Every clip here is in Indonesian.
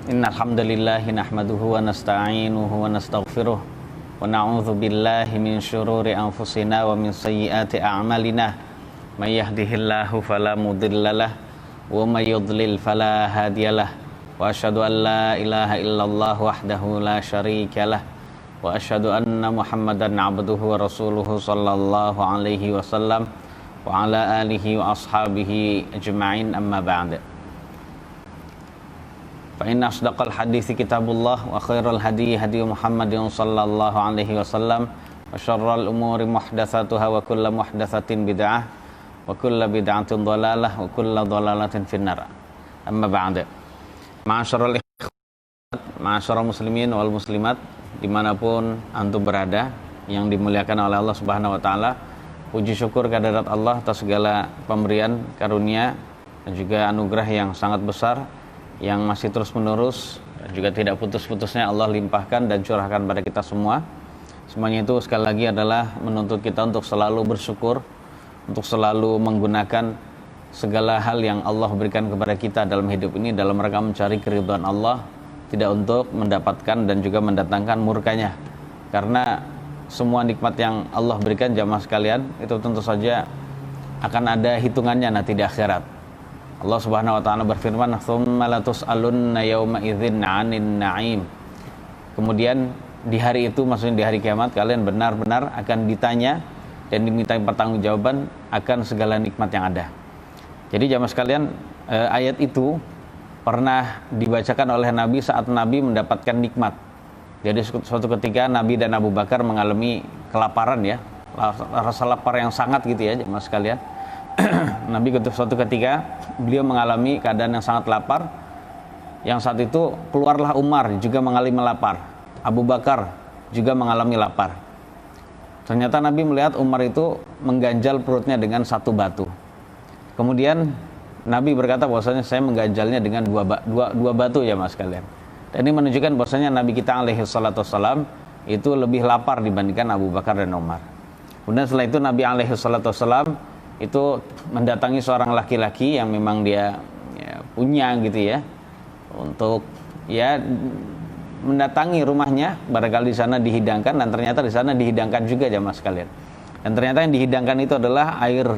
Innal hamdalillah nahmaduhu wa nasta'inuhu wa nastaghfiruh wa na'udzu billahi min syururi anfusina wa min sayyiati a'malina. May yahdihillahu fala mudhillalah wa may yudlil fala hadiyalah. Wa asyhadu an la ilaha illallah wahdahu la syarikalah wa asyhadu anna Muhammadan 'abduhu wa rasuluhu sallallahu alaihi wasallam wa ala alihi wa ashabihi ajma'in, amma ba'd. Fa inna asdaqal hadithi kitabullah wa khairal hadi hadi Muhammadin sallallahu alaihi wasallam wa syarrul umuri muhdatsatuha wa kullu muhdatsatin bid'ah wa kullu bid'atin dhalalah wa kullu dhalalatin finnar. Amma ba'd. Ma'asyiral ikhwan, ma'asyiral muslimin wal muslimat dimanapun antum berada yang dimuliakan oleh Allah Subhanahu wa taala, puji syukur kehadirat Allah atas segala pemberian karunia dan juga anugerah yang sangat besar yang masih terus menerus dan juga tidak putus-putusnya Allah limpahkan dan curahkan pada kita semua. Semuanya itu sekali lagi adalah menuntut kita untuk selalu bersyukur, untuk selalu menggunakan segala hal yang Allah berikan kepada kita dalam hidup ini dalam rangka mencari keridhaan Allah, tidak untuk mendapatkan dan juga mendatangkan murkanya. Karena semua nikmat yang Allah berikan jamaah sekalian itu tentu saja akan ada hitungannya nanti di akhirat. Allah Subhanahu wa taala berfirman, "Tsumma latus'alunna yauma idzin 'anin na'im." Kemudian di hari itu, maksudnya di hari kiamat, kalian benar-benar akan ditanya dan dimintai pertanggungjawaban akan segala nikmat yang ada. Jadi jamaah sekalian, ayat itu pernah dibacakan oleh Nabi saat Nabi mendapatkan nikmat. Jadi suatu ketika Nabi dan Abu Bakar mengalami kelaparan, ya, rasa lapar yang sangat gitu ya jamaah sekalian. Nabi suatu ketika beliau mengalami keadaan yang sangat lapar. Yang saat itu keluarlah Umar juga mengalami lapar, Abu Bakar juga mengalami lapar. Ternyata Nabi melihat Umar itu mengganjal perutnya dengan satu batu. Kemudian Nabi berkata bahwasanya saya mengganjalnya dengan dua batu ya mas kalian. Dan ini menunjukkan bahwasanya Nabi kita alaihi salatu wassalam itu lebih lapar dibandingkan Abu Bakar dan Umar. Kemudian setelah itu Nabi alaihi salatu wassalam itu mendatangi seorang laki-laki yang memang dia punya gitu ya, untuk ya mendatangi rumahnya, barangkali di sana dihidangkan, dan ternyata di sana dihidangkan juga jamaah sekalian. Dan ternyata yang dihidangkan itu adalah air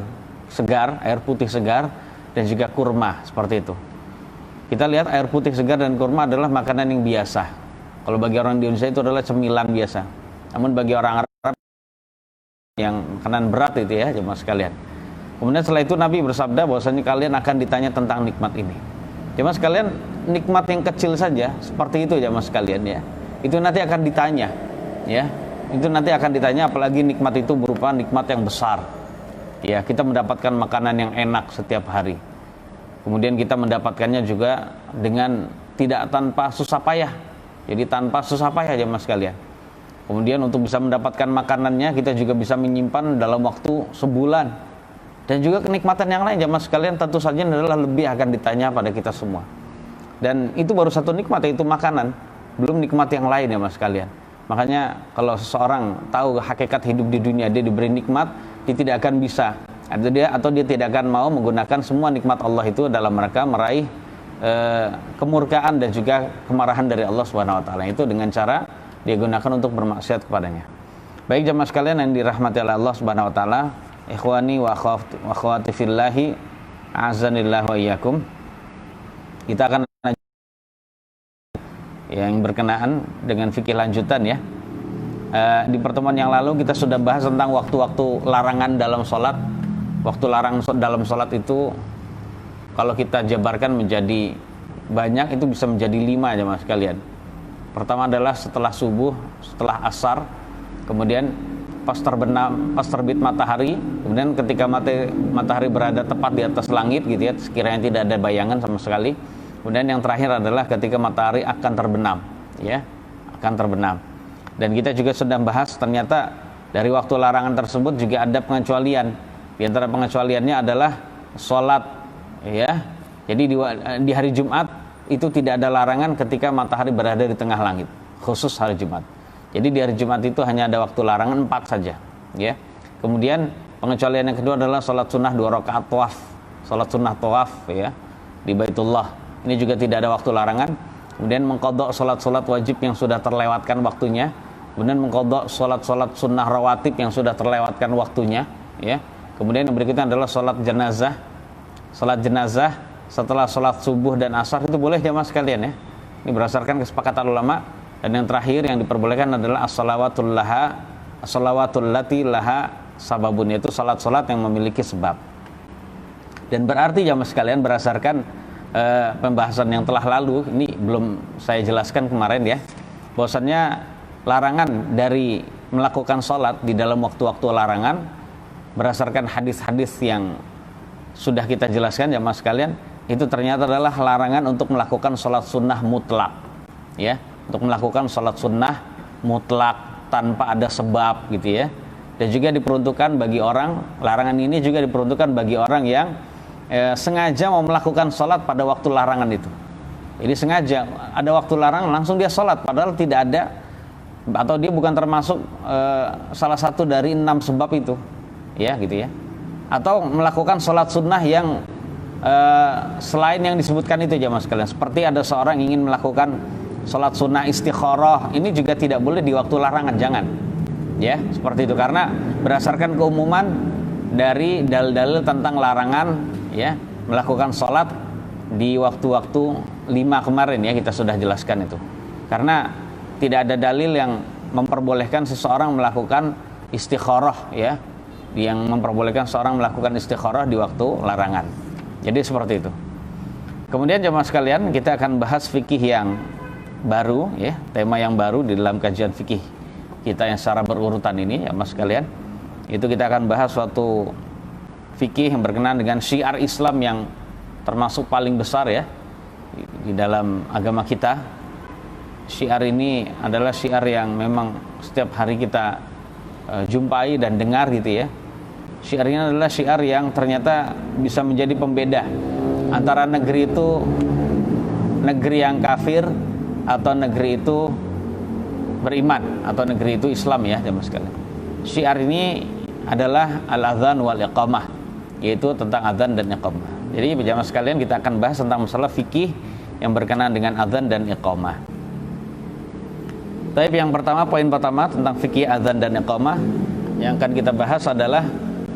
segar, air putih segar dan juga kurma, seperti itu. Kita lihat air putih segar dan kurma adalah makanan yang biasa. Kalau bagi orang di Indonesia itu adalah cemilan biasa. Namun bagi orang Arab yang makanan berat itu ya jamaah sekalian. Kemudian setelah itu Nabi bersabda bahwasanya kalian akan ditanya tentang nikmat ini. Jemaah sekalian, nikmat yang kecil saja seperti itu jemaah sekalian ya. Itu nanti akan ditanya, ya. Itu nanti akan ditanya, apalagi nikmat itu berupa nikmat yang besar. Ya, kita mendapatkan makanan yang enak setiap hari. Kemudian kita mendapatkannya juga dengan tidak tanpa susah payah. Jadi tanpa susah payah jemaah sekalian. Kemudian untuk bisa mendapatkan makanannya kita juga bisa menyimpan dalam waktu sebulan. Dan juga kenikmatan yang lain jamaah sekalian tentu saja adalah lebih akan ditanya pada kita semua. Dan itu baru satu nikmat, yaitu makanan. Belum nikmat yang lain jamaah sekalian. Makanya kalau seseorang tahu hakikat hidup di dunia, dia diberi nikmat, dia tidak akan bisa atau dia tidak akan mau menggunakan semua nikmat Allah itu dalam rangka meraih kemurkaan dan juga kemarahan dari Allah Subhanahu wa taala. Itu dengan cara dia gunakan untuk bermaksiat kepadanya. Baik jamaah sekalian yang dirahmati oleh Allah Subhanahu wa taala, ikhwani wa akhwati fillahi, a'azzanillah wa iyyakum. Kita akan yang berkenaan dengan fikih lanjutan ya. Di pertemuan yang lalu kita sudah bahas tentang waktu-waktu larangan dalam sholat. Waktu larang dalam sholat itu kalau kita jabarkan menjadi banyak, itu bisa menjadi 5 jemaah sekalian. Pertama adalah setelah subuh, setelah asar, kemudian pas terbit matahari, kemudian ketika matahari berada tepat di atas langit gitu ya, sekiranya tidak ada bayangan sama sekali. Kemudian yang terakhir adalah ketika matahari akan terbenam, ya, akan terbenam. Dan kita juga sudah bahas ternyata dari waktu larangan tersebut juga ada pengecualian. Di antara pengecualiannya adalah sholat, ya. Jadi di hari Jumat itu tidak ada larangan ketika matahari berada di tengah langit, khusus hari Jumat. Jadi di hari Jumat itu hanya ada waktu larangan 4 saja, ya. Kemudian pengecualian yang kedua adalah sholat sunnah 2 rakaat tawaf, sholat sunnah tawaf ya di Baitullah. Ini juga tidak ada waktu larangan. kemudian mengqadha salat-salat wajib yang sudah terlewatkan waktunya, kemudian mengqadha salat-salat sunnah rawatib yang sudah terlewatkan waktunya, ya. Kemudian yang berikutnya adalah salat jenazah. Salat jenazah setelah salat subuh dan asar itu boleh jamaah sekalian, ya. Ini berdasarkan kesepakatan ulama. Dan yang terakhir yang diperbolehkan adalah as-salawatul lati laha sababun, yaitu salat-salat yang memiliki sebab. Dan berarti jamaah sekalian berdasarkan pembahasan yang telah lalu, ini belum saya jelaskan kemarin, ya, bahwasannya larangan dari melakukan sholat di dalam waktu-waktu larangan berdasarkan hadis-hadis yang sudah kita jelaskan jamaah sekalian, itu ternyata adalah larangan untuk melakukan sholat sunnah mutlak, ya, untuk melakukan sholat sunnah mutlak tanpa ada sebab gitu, ya. Dan juga diperuntukkan bagi orang, larangan ini juga diperuntukkan bagi orang yang sengaja mau melakukan sholat pada waktu larangan itu. Jadi sengaja ada waktu larangan langsung dia sholat padahal tidak ada, atau dia bukan termasuk salah satu dari 6 sebab itu, ya gitu, ya. Atau melakukan sholat sunnah yang selain yang disebutkan itu jamaah sekalian, seperti ada seorang ingin melakukan sholat sunnah istikharah, ini juga tidak boleh di waktu larangan, jangan, ya, seperti itu, karena berdasarkan keumuman dari dalil-dalil tentang larangan, ya, melakukan sholat di waktu-waktu 5 kemarin, ya, kita sudah jelaskan itu, karena tidak ada dalil yang memperbolehkan seseorang melakukan istikharah, ya, yang memperbolehkan seorang melakukan istikharah di waktu larangan. Jadi seperti itu. Kemudian jemaah sekalian, kita akan bahas fikih yang baru, ya, tema yang baru di dalam kajian fikih kita yang secara berurutan ini, ya mas sekalian. Itu kita akan bahas suatu fikih yang berkenaan dengan syiar Islam yang termasuk paling besar, ya, di dalam agama kita. Syiar ini adalah syiar yang memang setiap hari kita jumpai dan dengar gitu, ya. Syiar ini adalah syiar yang ternyata bisa menjadi pembeda antara negeri itu negeri yang kafir atau negeri itu beriman, atau negeri itu Islam, ya jemaah sekalian. Syiar ini adalah al-adzan wal iqamah, yaitu tentang adzan dan iqamah. Jadi jemaah sekalian, kita akan bahas tentang masalah fikih yang berkenaan dengan adzan dan iqamah. Tapi yang pertama, poin pertama tentang fikih adzan dan iqamah yang akan kita bahas adalah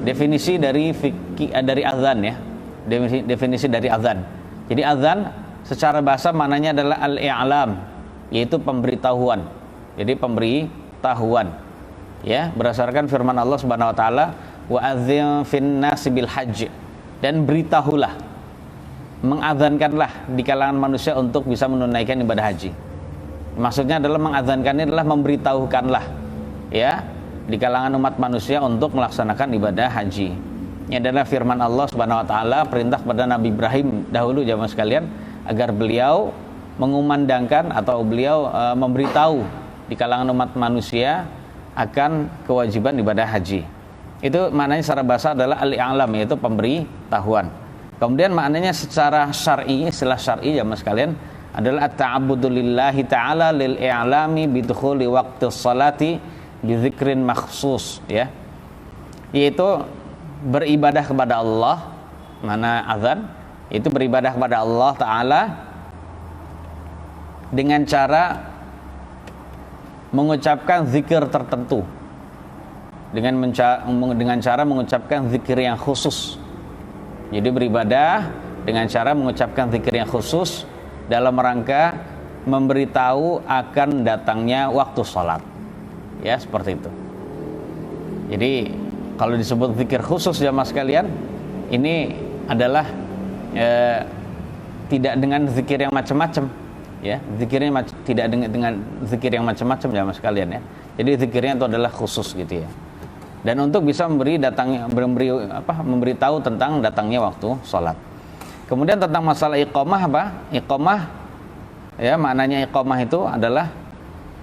definisi dari fikih dari adzan, ya. Definisi dari adzan. Jadi adzan secara bahasa maknanya adalah al-i'lam, yaitu pemberitahuan. Jadi pemberitahuan, ya, berdasarkan firman Allah Subhanahu wa taala, wa adzim fin nasi bil hajj, dan beritahulah, mengadzankanlah di kalangan manusia untuk bisa menunaikan ibadah haji. Maksudnya adalah mengadzankan ini adalah memberitahukanlah, ya, di kalangan umat manusia untuk melaksanakan ibadah haji. Ini adalah firman Allah Subhanahu wa taala, perintah kepada Nabi Ibrahim dahulu jamaah sekalian, agar beliau mengumandangkan atau beliau memberitahu di kalangan umat manusia akan kewajiban ibadah haji. Itu maknanya secara bahasa adalah al-i'lam, yaitu pemberitahuan. Kemudian maknanya secara syar'i, istilah syar'i jamaah sekalian, adalah at-ta'abbudu lillahi ta'ala lil i'lami bidukhuli waqti sholati bi dzikrin makhsus, ya. Yaitu beribadah kepada Allah, mana azan, itu beribadah kepada Allah taala dengan cara mengucapkan zikir tertentu, dengan cara mengucapkan zikir yang khusus. Jadi beribadah dengan cara mengucapkan zikir yang khusus dalam rangka memberitahu akan datangnya waktu sholat, ya, seperti itu. Jadi kalau disebut zikir khusus jamaah sekalian, ini adalah tidak dengan zikir yang macam-macam, ya, zikirnya tidak dengan zikir yang macam-macam jamaah sekalian, ya. Jadi zikirnya itu adalah khusus gitu, ya. Dan untuk bisa memberitahu tentang datangnya waktu sholat. Kemudian tentang masalah iqamah, apa? Iqamah, ya, maknanya iqamah itu adalah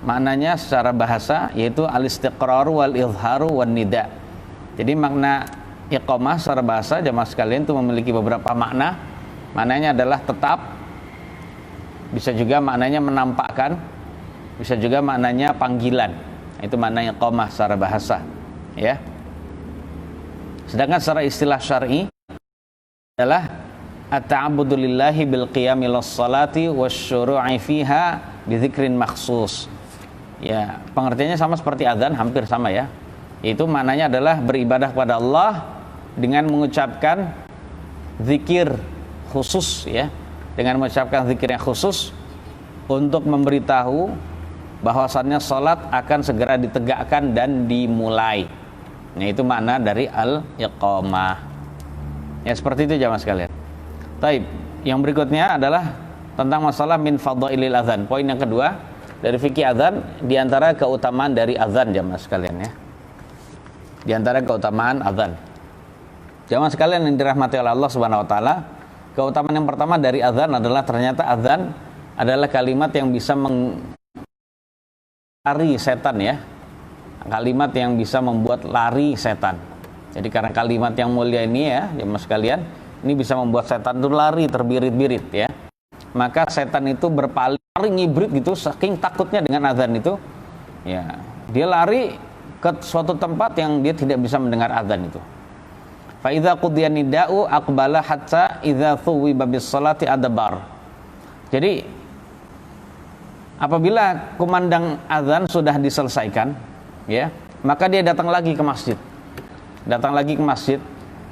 maknanya secara bahasa yaitu al-istiqraru wal izharu wan nida. Jadi makna iqamah secara bahasa jamaah sekalian itu memiliki beberapa makna. Maknanya adalah tetap, bisa juga maknanya menampakkan, bisa juga maknanya panggilan. Itu maknanya iqamah secara bahasa, ya. Sedangkan secara istilah syar'i adalah at-ta'abbudu lillahi bil qiyami lis-salati wasyuru'i fiha bi dzikrin makhsus. Ya, pengertiannya sama seperti azan, hampir sama ya. Itu maknanya adalah beribadah kepada Allah dengan mengucapkan zikir khusus ya, dengan mengucapkan zikir yang khusus untuk memberitahu bahwasannya salat akan segera ditegakkan dan dimulai. Nah, itu makna dari al-iqamah. Ya, seperti itu jamaah sekalian. Taib. Yang berikutnya adalah tentang masalah min fadhailil azan. Poin yang kedua dari fikih azan, di antara keutamaan dari azan jamaah sekalian ya. Di antara keutamaan azan. Jamaah sekalian yang dirahmati oleh Allah Subhanahu wa taala, keutamaan yang pertama dari azan adalah ternyata azan adalah kalimat yang bisa lari setan ya. Kalimat yang bisa membuat lari setan. Jadi karena kalimat yang mulia ini ya, jemaah sekalian, ini bisa membuat setan itu lari terbirit-birit ya. Maka setan itu berpaling, ngibrit gitu saking takutnya dengan azan itu. Ya, dia lari ke suatu tempat yang dia tidak bisa mendengar azan itu. Fa idza qudiya nida'u aqbala hatta idza thuwiba bis salati adbar. Jadi apabila kumandang azan sudah diselesaikan ya, maka dia datang lagi ke masjid. Datang lagi ke masjid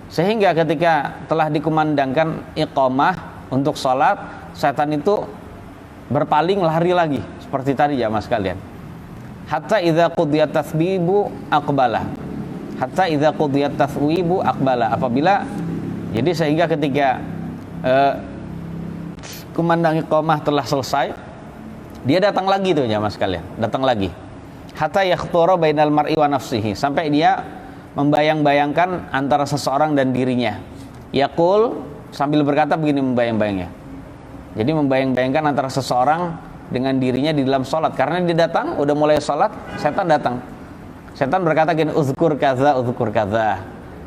sehingga ketika telah dikumandangkan iqamah untuk salat, setan itu berpaling lari lagi seperti tadi ya mas sekalian. Hatta idza qudiyat tathbibu aqbala. Hatta idza qudiyat tathwibu aqbala. Apabila jadi sehingga ketika kumandang iqamah telah selesai, dia datang lagi tuh ya mas sekalian, datang lagi. Hatta yakhtara bainal mar'i wa nafsihi, sampai dia membayang-bayangkan antara seseorang dan dirinya. Yaqul, sambil berkata begini membayang-bayangnya. Jadi membayang-bayangkan antara seseorang dengan dirinya di dalam sholat. Karena dia datang, udah mulai sholat, setan datang. Setan berkata gini, uzkur kaza,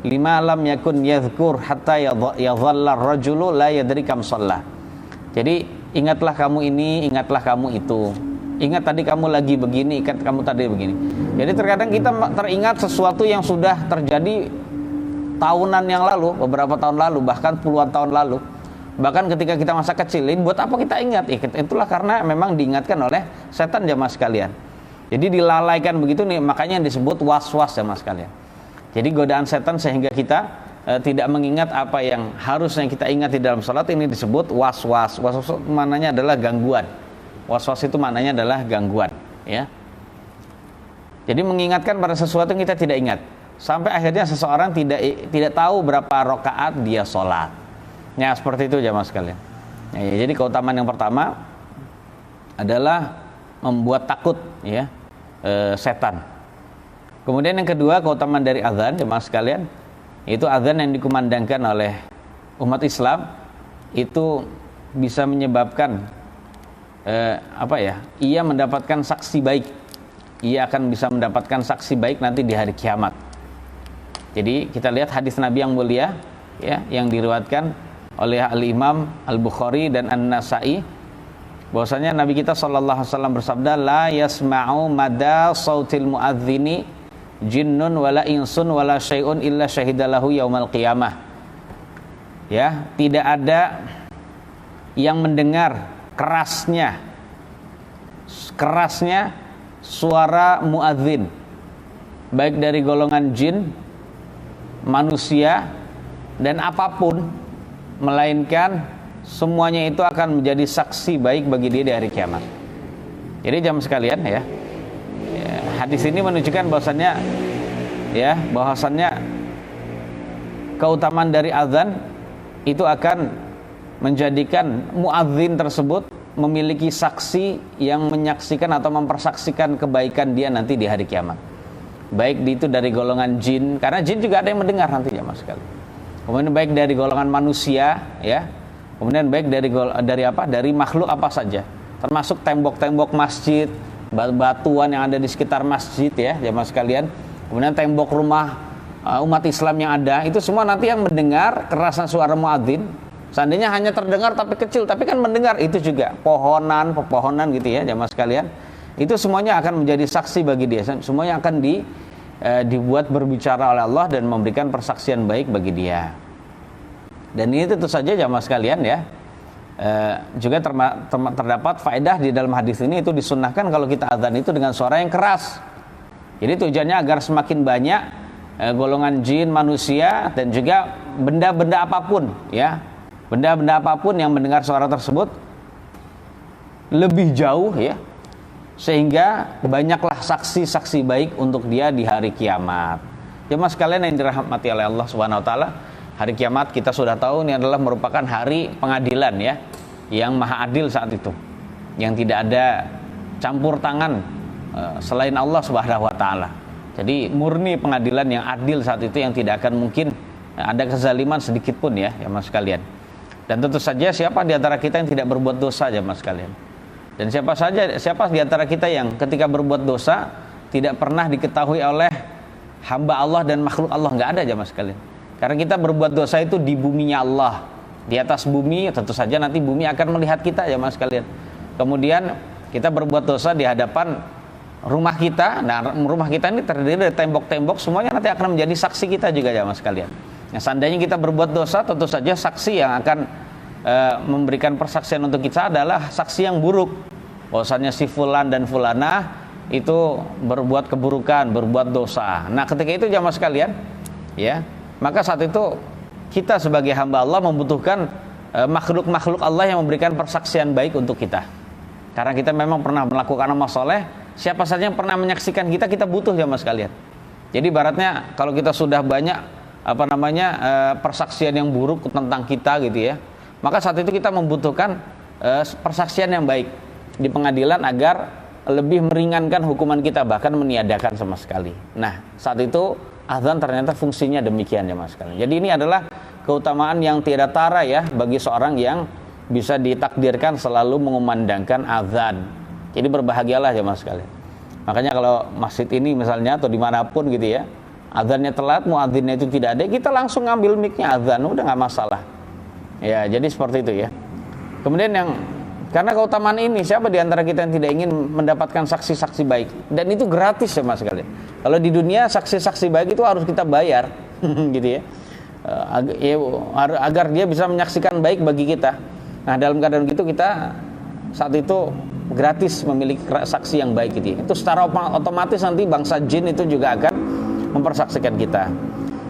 lima lam yakun yadhkur hatta yadhalla rajulu la yadri kam sholla. Jadi ingatlah kamu ini, ingatlah kamu itu. Ingat tadi kamu lagi begini, ingat kamu tadi begini. Jadi terkadang kita teringat sesuatu yang sudah terjadi tahunan yang lalu, beberapa tahun lalu, bahkan puluhan tahun lalu. Bahkan ketika kita masa kecilin, buat apa kita ingat? Itulah karena memang diingatkan oleh setan jamaah sekalian. Jadi dilalaikan begitu nih, makanya disebut was-was jamaah sekalian. Jadi godaan setan sehingga kita tidak mengingat apa yang harusnya kita ingat di dalam salat, ini disebut was-was. Was-was maknanya adalah gangguan. Was-was itu maknanya adalah gangguan, ya. Jadi mengingatkan pada sesuatu yang kita tidak ingat. Sampai akhirnya seseorang tidak tahu berapa rakaat dia sholat. Ya seperti itu jamaah sekalian. Ya, jadi keutamaan yang pertama adalah membuat takut ya setan. Kemudian yang kedua keutamaan dari azan jamaah sekalian, itu azan yang dikumandangkan oleh umat Islam itu bisa menyebabkan ia mendapatkan saksi baik. Ia akan bisa mendapatkan saksi baik nanti di hari kiamat. Jadi kita lihat hadis Nabi yang mulia ya, yang diriwayatkan oleh Al-Imam Al-Bukhari dan An-Nasa'i, bahwasanya Nabi kita sallallahu alaihi wasallam bersabda, la yasma'u mada sautil muadzini jinnun wala insun wala syai'un illa syahidalahu yaumal qiyamah. Ya, tidak ada yang mendengar kerasnya suara muadzin, baik dari golongan jin, manusia dan apapun, melainkan semuanya itu akan menjadi saksi baik bagi dia di hari kiamat. Jadi jamaah sekalian ya, hadis ini menunjukkan bahwasannya keutamaan dari azan itu akan menjadikan muadzin tersebut memiliki saksi yang menyaksikan atau mempersaksikan kebaikan dia nanti di hari kiamat. Baik itu dari golongan jin, karena jin juga ada yang mendengar nanti jamaah sekalian. Kemudian baik dari golongan manusia ya. Kemudian baik dari makhluk apa saja, termasuk tembok-tembok masjid, batuan yang ada di sekitar masjid ya, jamaah sekalian. Kemudian tembok rumah umat Islam yang ada, itu semua nanti yang mendengar kerasan suara muadzin. Seandainya hanya terdengar tapi kecil, tapi kan mendengar itu juga pepohonan gitu ya, jamaah sekalian. Itu semuanya akan menjadi saksi bagi dia. Semuanya akan dibuat berbicara oleh Allah dan memberikan persaksian baik bagi dia. Dan ini tentu saja jamaah sekalian ya, juga terdapat faedah di dalam hadis ini, itu disunnahkan kalau kita azan itu dengan suara yang keras. Jadi tujuannya agar semakin banyak golongan jin, manusia, dan juga benda-benda apapun ya, benda-benda apapun yang mendengar suara tersebut lebih jauh ya, sehingga banyaklah saksi-saksi baik untuk dia di hari kiamat. Jemaah sekalian yang dirahmati oleh Allah Subhanahu wa taala, hari kiamat kita sudah tahu ini adalah merupakan hari pengadilan ya, yang maha adil saat itu, yang tidak ada campur tangan selain Allah Subhanahu wa taala. Jadi murni pengadilan yang adil saat itu, yang tidak akan mungkin ada kezaliman sedikit pun ya jemaah sekalian. Dan tentu saja siapa di antara kita yang tidak berbuat dosa jemaah sekalian? Dan siapa di antara kita yang ketika berbuat dosa tidak pernah diketahui oleh hamba Allah dan makhluk Allah? Nggak ada jemaah sekalian. Karena kita berbuat dosa itu di buminya Allah, di atas bumi, tentu saja nanti bumi akan melihat kita jemaah sekalian. Kemudian kita berbuat dosa di hadapan rumah kita. Nah, rumah kita ini terdiri dari tembok-tembok, semuanya nanti akan menjadi saksi kita juga jemaah sekalian. Nah, seandainya kita berbuat dosa, tentu saja saksi yang akan memberikan persaksian untuk kita adalah saksi yang buruk, bahwasannya si fulan dan fulanah itu berbuat keburukan, berbuat dosa. Nah, ketika itu jemaah sekalian ya, maka saat itu kita sebagai hamba Allah membutuhkan makhluk-makhluk Allah yang memberikan persaksian baik untuk kita. Karena kita memang pernah melakukan amal soleh, siapa saja yang pernah menyaksikan kita, kita butuh jemaah sekalian. Jadi ibaratnya kalau kita sudah banyak persaksian yang buruk tentang kita gitu ya, maka saat itu kita membutuhkan persaksian yang baik di pengadilan agar lebih meringankan hukuman kita, bahkan meniadakan sama sekali. Nah, saat itu azan ternyata fungsinya demikian ya mas sekalian. Jadi ini adalah keutamaan yang tiada tara ya bagi seorang yang bisa ditakdirkan selalu mengumandangkan azan. Jadi berbahagialah ya mas sekalian. Makanya kalau masjid ini misalnya atau dimanapun gitu ya, azannya telat, muadzinnya itu tidak ada, kita langsung ngambil mic-nya azan, udah nggak masalah. Ya, jadi seperti itu ya. Kemudian karena keutamaan ini, siapa di antara kita yang tidak ingin mendapatkan saksi-saksi baik? Dan itu gratis ya mas sekalian. Kalau di dunia saksi-saksi baik itu harus kita bayar, gitu ya. Agar dia bisa menyaksikan baik bagi kita. Nah, dalam keadaan gitu kita saat itu gratis memiliki saksi yang baik gitu ya. Itu secara otomatis nanti bangsa jin itu juga akan mempersaksikan kita.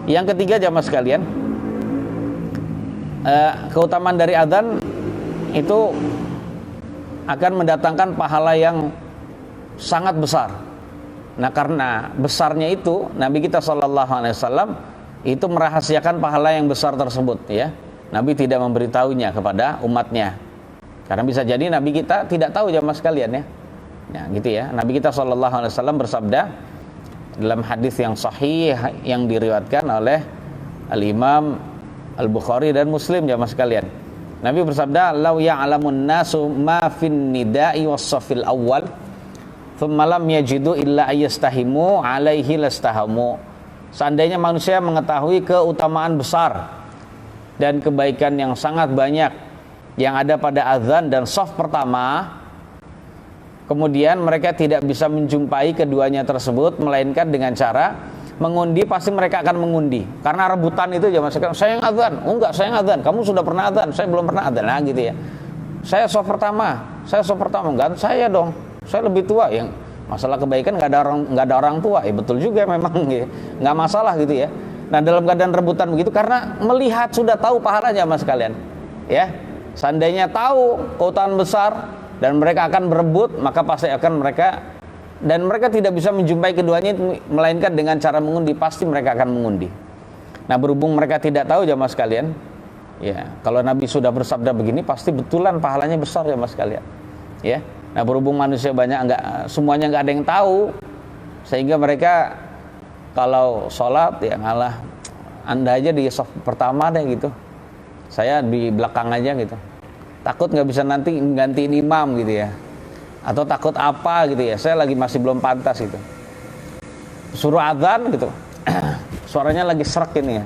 Yang ketiga jamaah sekalian, keutamaan dari adzan itu akan mendatangkan pahala yang sangat besar. Nah, karena besarnya itu Nabi kita SAW itu merahasiakan pahala yang besar tersebut ya. Nabi tidak memberitahunya kepada umatnya. Karena bisa jadi Nabi kita tidak tahu jamaah sekalian ya. Nah, gitu ya. Nabi kita SAW bersabda dalam hadis yang sahih yang diriwayatkan oleh Al-Imam Al-Bukhari dan Muslim jamaah sekalian. Nabi bersabda, "Lau ya'lamun nasu ma fin nida'i was-safil awwal, thumma lam yajidu illa ayastahimu 'alaihi lastahamu." Seandainya manusia mengetahui keutamaan besar dan kebaikan yang sangat banyak yang ada pada azan dan shaf pertama, kemudian mereka tidak bisa menjumpai keduanya tersebut melainkan dengan cara mengundi, pasti mereka akan mengundi karena rebutan itu jamaah sekalian. Saya yang azan, oh enggak, saya yang azan, kamu sudah pernah azan, saya belum pernah azan, nah gitu ya. Saya shaf pertama enggak, saya dong, saya lebih tua. Yang masalah kebaikan nggak ada orang tua, ya betul juga memang ya, nggak masalah gitu ya. Nah, dalam keadaan rebutan begitu karena melihat sudah tahu pahalanya jamaah sekalian ya. Seandainya tahu keutamaan besar dan mereka akan berebut, maka pasti akan mereka tidak bisa menjumpai keduanya melainkan dengan cara mengundi, pasti mereka akan mengundi. Nah, berhubung mereka tidak tahu jamaah sekalian, ya kalau Nabi sudah bersabda begini pasti betulan pahalanya besar jamaah sekalian. Ya. Nah, berhubung manusia banyak semuanya nggak ada yang tahu, sehingga mereka kalau sholat ya ngalah, Anda aja di shaf pertama deh gitu, saya di belakang aja gitu. Takut nggak bisa nanti gantiin imam gitu ya, atau takut apa gitu ya, saya masih belum pantas gitu. Suruh adzan gitu, suaranya lagi serak ini ya,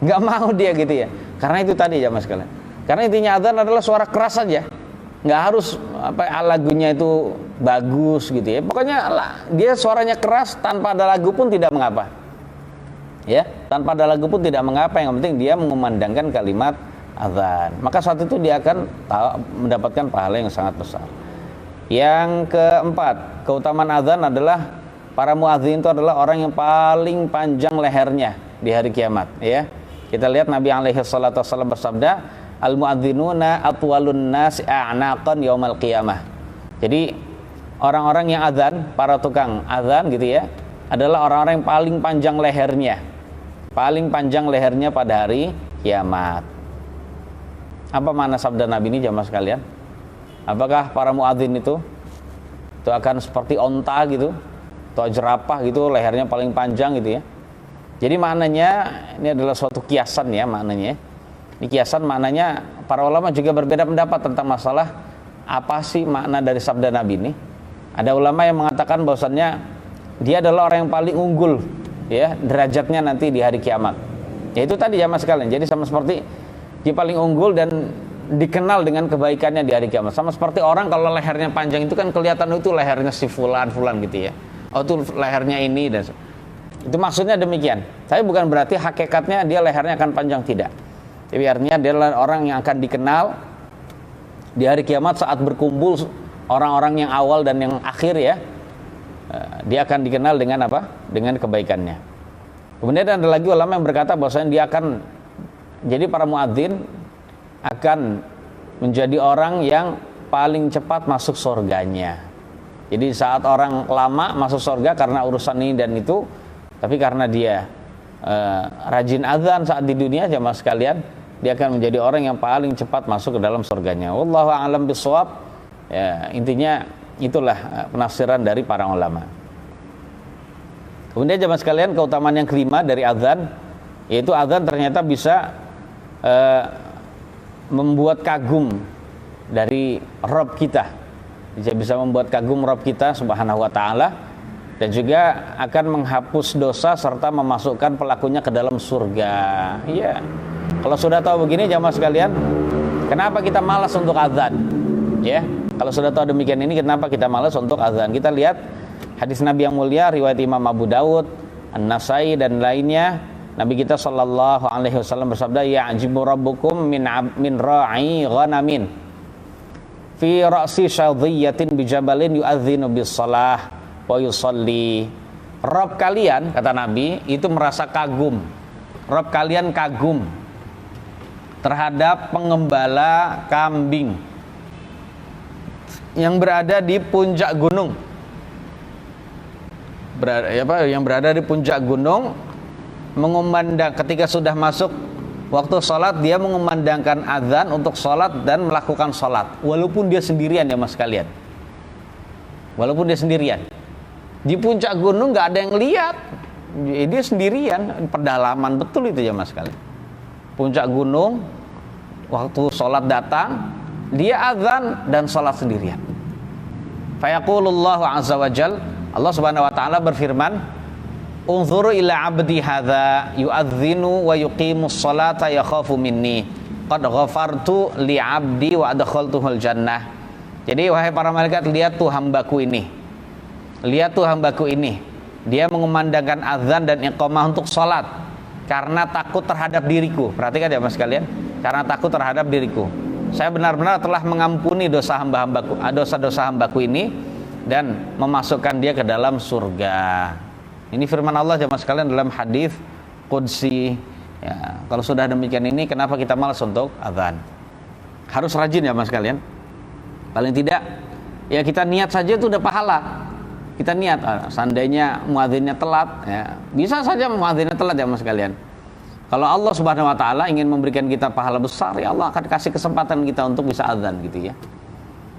nggak mau dia gitu ya. Karena itu tadi jamaah sekalian. Karena intinya adzan adalah suara keras saja, nggak harus lagunya itu bagus gitu ya. Pokoknya dia suaranya keras tanpa ada lagu pun tidak mengapa. Ya, tanpa ada lagu pun tidak mengapa, yang penting dia mengumandangkan kalimat azan. Maka saat itu dia akan mendapatkan pahala yang sangat besar. Yang keempat, keutamaan azan adalah para muadzin itu adalah orang yang paling panjang lehernya di hari kiamat, ya. Kita lihat Nabi alaihi salatu wasallam bersabda, al muadzinuna atwalun nas a'naqan yaumal qiyamah. Jadi orang-orang yang azan, para tukang azan gitu ya, adalah orang-orang yang paling panjang lehernya. Paling panjang lehernya pada hari kiamat. Apa makna sabda Nabi ini jamaah sekalian? Apakah para muadzin itu akan seperti onta gitu, atau jerapah gitu, lehernya paling panjang gitu ya? Jadi maknanya ini adalah suatu kiasan ya maknanya. Ini kiasan maknanya, para ulama juga berbeda pendapat tentang masalah apa sih makna dari sabda Nabi ini. Ada ulama yang mengatakan bahwasannya dia adalah orang yang paling unggul ya derajatnya nanti di hari kiamat. Ya itu tadi jamaah sekalian. Jadi sama seperti dia paling unggul dan dikenal dengan kebaikannya di hari kiamat. Sama seperti orang kalau lehernya panjang itu kan kelihatan itu lehernya si fulan gitu ya. Oh itu lehernya ini dan itu maksudnya demikian. Tapi bukan berarti hakikatnya dia lehernya akan panjang, tidak. Jadi artinya dia adalah orang yang akan dikenal di hari kiamat saat berkumpul orang-orang yang awal dan yang akhir ya. Dia akan dikenal dengan apa? Dengan kebaikannya. Kemudian ada lagi ulama yang berkata bahwasanya dia akan jadi para muadzin akan menjadi orang yang paling cepat masuk surganya. Jadi saat orang lama masuk surga karena urusan ini dan itu, tapi karena dia rajin azan saat di dunia jamaah sekalian, dia akan menjadi orang yang paling cepat masuk ke dalam surganya. Wallahu a'lam bishawab. Ya, intinya itulah penafsiran dari para ulama. Kemudian jemaah sekalian, keutamaan yang kelima dari azan, yaitu azan ternyata bisa membuat kagum dari Rabb kita. Bisa membuat kagum Rabb kita subhanahu wa ta'ala, dan juga akan menghapus dosa serta memasukkan pelakunya ke dalam surga. Iya. Kalau sudah tahu begini jemaah sekalian, kenapa kita malas untuk azan? Ya. Kalau sudah tahu demikian ini, kenapa kita malas untuk azan? Kita lihat hadis Nabi yang mulia riwayat Imam Abu Dawud, An-Nasai dan lainnya. Nabi kita sallallahu alaihi wasallam bersabda, ya'jibu rabbukum min ra'i ghanamin fi ra'si syadhiyatin bijabalin yu'adzinu bis-shalah wa yusalli. Rabb kalian, kata Nabi, itu merasa kagum. Rabb kalian kagum terhadap pengembala kambing yang berada di puncak gunung, yang berada di puncak gunung, mengumandang ketika sudah masuk waktu sholat, dia mengumandangkan azan untuk sholat dan melakukan sholat, walaupun dia sendirian ya mas kalian, walaupun dia sendirian di puncak gunung, nggak ada yang lihat, dia sendirian, pedalaman betul itu ya mas kalian, puncak gunung, waktu sholat datang, dia azan dan sholat sendirian. Fayaqulullahu azza wa jal, Allah subhanahu wa ta'ala berfirman, unzuru ila abdi hadha yu'adzinu wa yuqimus salata yakhafu minni qad ghafartu li abdi wa adkhaltuhul jannah. Jadi wahai para malaikat, lihat tuh hambaku ini, lihat tuh hambaku ini, dia mengumandangkan azan dan iqamah untuk sholat karena takut terhadap diriku. Perhatikan ya mas kalian, karena takut terhadap diriku, saya benar-benar telah mengampuni dosa hamba-hambaku, dosa-dosa hambaku ini, dan memasukkan dia ke dalam surga. Ini firman Allah jemaah sekalian dalam hadis qudsi. Ya, kalau sudah demikian ini, kenapa kita malas untuk azan? Harus rajin ya mas sekalian. Paling tidak, ya kita niat saja itu udah pahala. Kita niat, seandainya muadzinnya telat, ya, bisa saja muadzinnya telat ya mas sekalian. Kalau Allah subhanahu wa ta'ala ingin memberikan kita pahala besar, ya Allah akan kasih kesempatan kita untuk bisa azan gitu ya.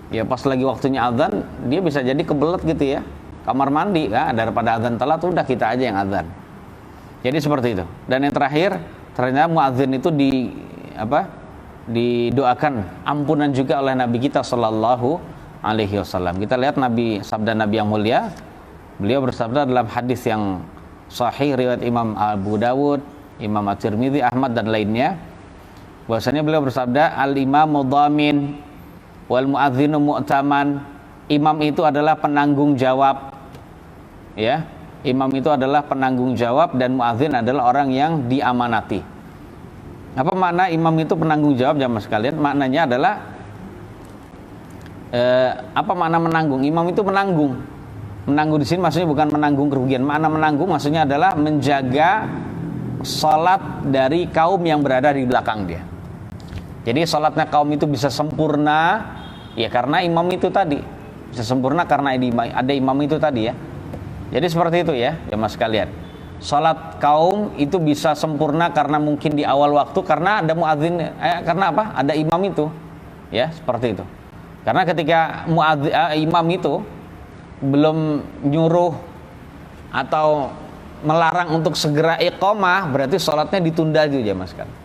Ya pas lagi waktunya azan, dia bisa jadi kebelet gitu ya, kamar mandi kan, daripada azan telat, udah kita aja yang azan. Jadi seperti itu. Dan yang terakhir, ternyata muadzin itu didoakan ampunan juga oleh Nabi kita sallallahu alaihi wasallam. Kita lihat sabda Nabi yang mulia, beliau bersabda dalam hadis yang sahih riwayat Imam Abu Dawud, Imam At-Tirmidzi, Ahmad dan lainnya, bahwasanya beliau bersabda, al-imamu dhamin wal muadzinu mu'taman. Imam itu adalah penanggung jawab, ya, Imam itu adalah penanggung jawab dan muadzin adalah orang yang diamanati. Apa makna imam itu penanggung jawab jamaah sekalian? Maknanya adalah apa makna menanggung? Imam itu menanggung. Menanggung di sini maksudnya bukan menanggung kerugian. Makna menanggung maksudnya adalah menjaga salat dari kaum yang berada di belakang dia. Jadi salatnya kaum itu bisa sempurna ya karena imam itu tadi. Bisa sempurna karena ada imam itu tadi ya. Jadi seperti itu ya jamaah sekalian. Salat kaum itu bisa sempurna karena mungkin di awal waktu karena ada muadzin karena apa? Ada imam itu. Ya, seperti itu. Karena ketika imam itu belum nyuruh atau melarang untuk segera iqamah, berarti salatnya ditunda gitu jamaah sekalian.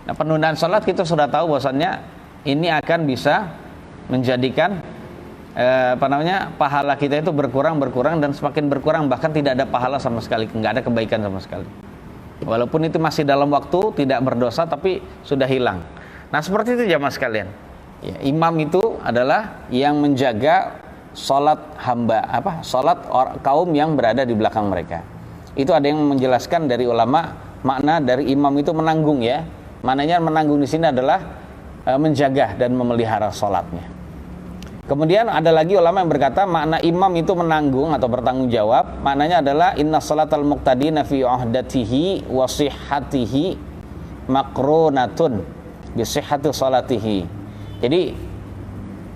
Nah, penundaan salat kita sudah tahu bahwasannya ini akan bisa menjadikan pahala kita itu berkurang dan semakin berkurang, bahkan tidak ada pahala sama sekali, nggak ada kebaikan sama sekali. Walaupun itu masih dalam waktu tidak berdosa tapi sudah hilang. Nah, seperti itu jamaah sekalian. Ya, imam itu adalah yang menjaga salat salat kaum yang berada di belakang mereka. Itu ada yang menjelaskan dari ulama makna dari imam itu menanggung ya. Maknanya menanggung di sini adalah menjaga dan memelihara salatnya. Kemudian ada lagi ulama yang berkata makna imam itu menanggung atau bertanggung jawab, maknanya adalah inna salatal muqtadina fi uhdatihi wa sihhatihi maqrunatun bi sihhati salatihi. Jadi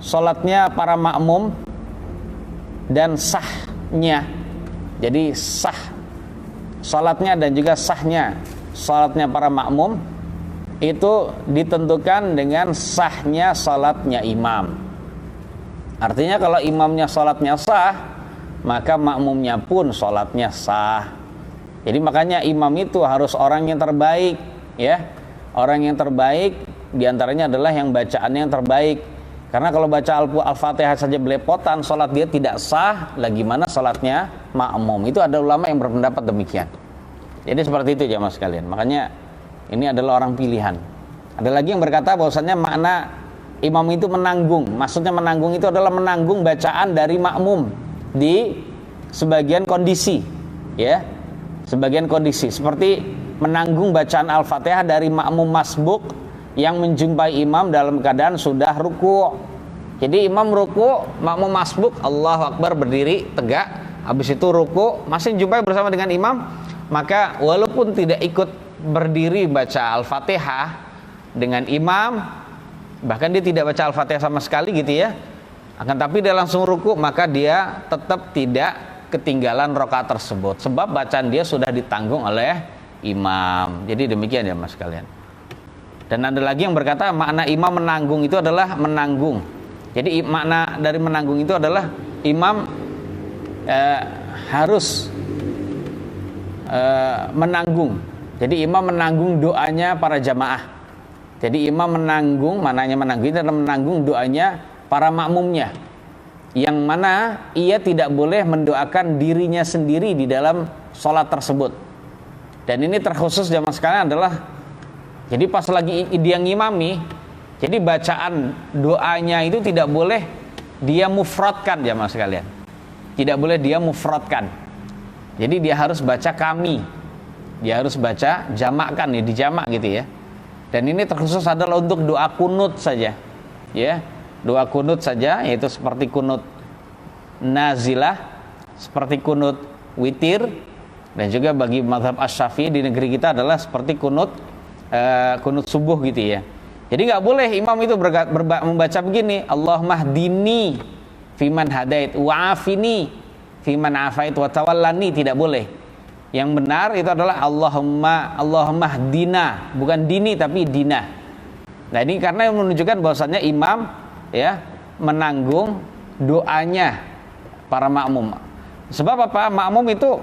salatnya para makmum dan sahnya. Jadi sah salatnya dan juga sahnya salatnya para makmum itu ditentukan dengan sahnya salatnya imam. Artinya kalau imamnya salatnya sah, maka makmumnya pun salatnya sah. Jadi makanya imam itu harus orang yang terbaik, ya. Orang yang terbaik diantaranya adalah yang bacaannya yang terbaik. Karena kalau baca Al-Fatihah saja belepotan, salat dia tidak sah, lagi mana salatnya makmum. Itu ada ulama yang berpendapat demikian. Jadi seperti itu jamaah sekalian. Makanya ini adalah orang pilihan. Ada lagi yang berkata bahwasannya makna imam itu menanggung. Maksudnya menanggung itu adalah menanggung bacaan dari makmum di sebagian kondisi, ya. Sebagian kondisi seperti menanggung bacaan Al-Fatihah dari makmum masbuk yang menjumpai imam dalam keadaan sudah ruku'. Jadi imam ruku', makmum masbuk Allahu Akbar berdiri tegak, habis itu ruku', masih jumpai bersama dengan imam, maka walaupun tidak ikut berdiri baca Al-Fatihah dengan imam, bahkan dia tidak baca Al-Fatihah sama sekali gitu ya, akan tapi dia langsung ruku', maka dia tetap tidak ketinggalan rakaat tersebut sebab bacaan dia sudah ditanggung oleh imam. Jadi demikian ya mas sekalian. Dan ada lagi yang berkata makna imam menanggung itu adalah menanggung. Jadi makna dari menanggung itu adalah imam harus menanggung. Jadi imam menanggung doanya para jamaah. Jadi imam menanggung, maknanya menanggung itu adalah menanggung doanya para makmumnya, yang mana ia tidak boleh mendoakan dirinya sendiri di dalam sholat tersebut. Dan ini terkhusus zaman sekarang adalah, jadi pas lagi dia ngimami, jadi bacaan doanya itu tidak boleh dia mufradkan jamaah sekalian. Tidak boleh dia mufradkan. Jadi dia harus baca kami. Dia harus baca jamakkan ya, dijamak gitu ya. Dan ini terkhusus adalah untuk doa kunut saja. Ya, doa kunut saja, yaitu seperti kunut nazilah, seperti kunut witir, dan juga bagi mazhab Asy-Syafi'i di negeri kita adalah seperti kunut subuh gitu ya. Jadi nggak boleh imam itu membaca begini, Allahumma hdini fiman hadait wa'afini fiman afait wa tawallani, tidak boleh. Yang benar itu adalah Allahumma hdina, bukan dini tapi dina. Nah ini karena menunjukkan bahwasannya imam ya menanggung doanya para makmum. Sebab apa? Makmum itu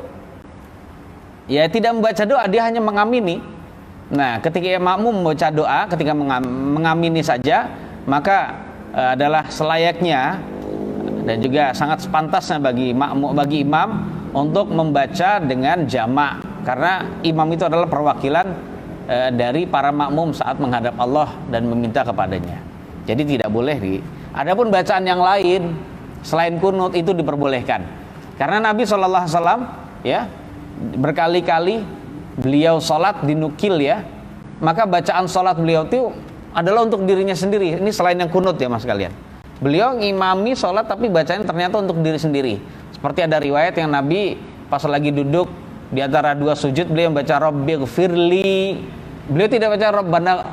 ya tidak membaca doa, dia hanya mengamini. Nah ketika makmum membaca doa, ketika mengamini saja, maka adalah selayaknya dan juga sangat sepantasnya bagi imam untuk membaca dengan jamak, karena imam itu adalah perwakilan dari para makmum saat menghadap Allah dan meminta kepadanya. Jadi tidak boleh adapun bacaan yang lain selain kunut itu diperbolehkan. Karena Nabi SAW ya, berkali-kali beliau sholat dinukil ya, maka bacaan sholat beliau itu adalah untuk dirinya sendiri. Ini selain yang kunut ya mas kalian. Beliau ngimami sholat tapi bacanya ternyata untuk diri sendiri. Seperti ada riwayat yang Nabi pas lagi duduk di antara dua sujud beliau membaca Rabbighfirli. Beliau tidak baca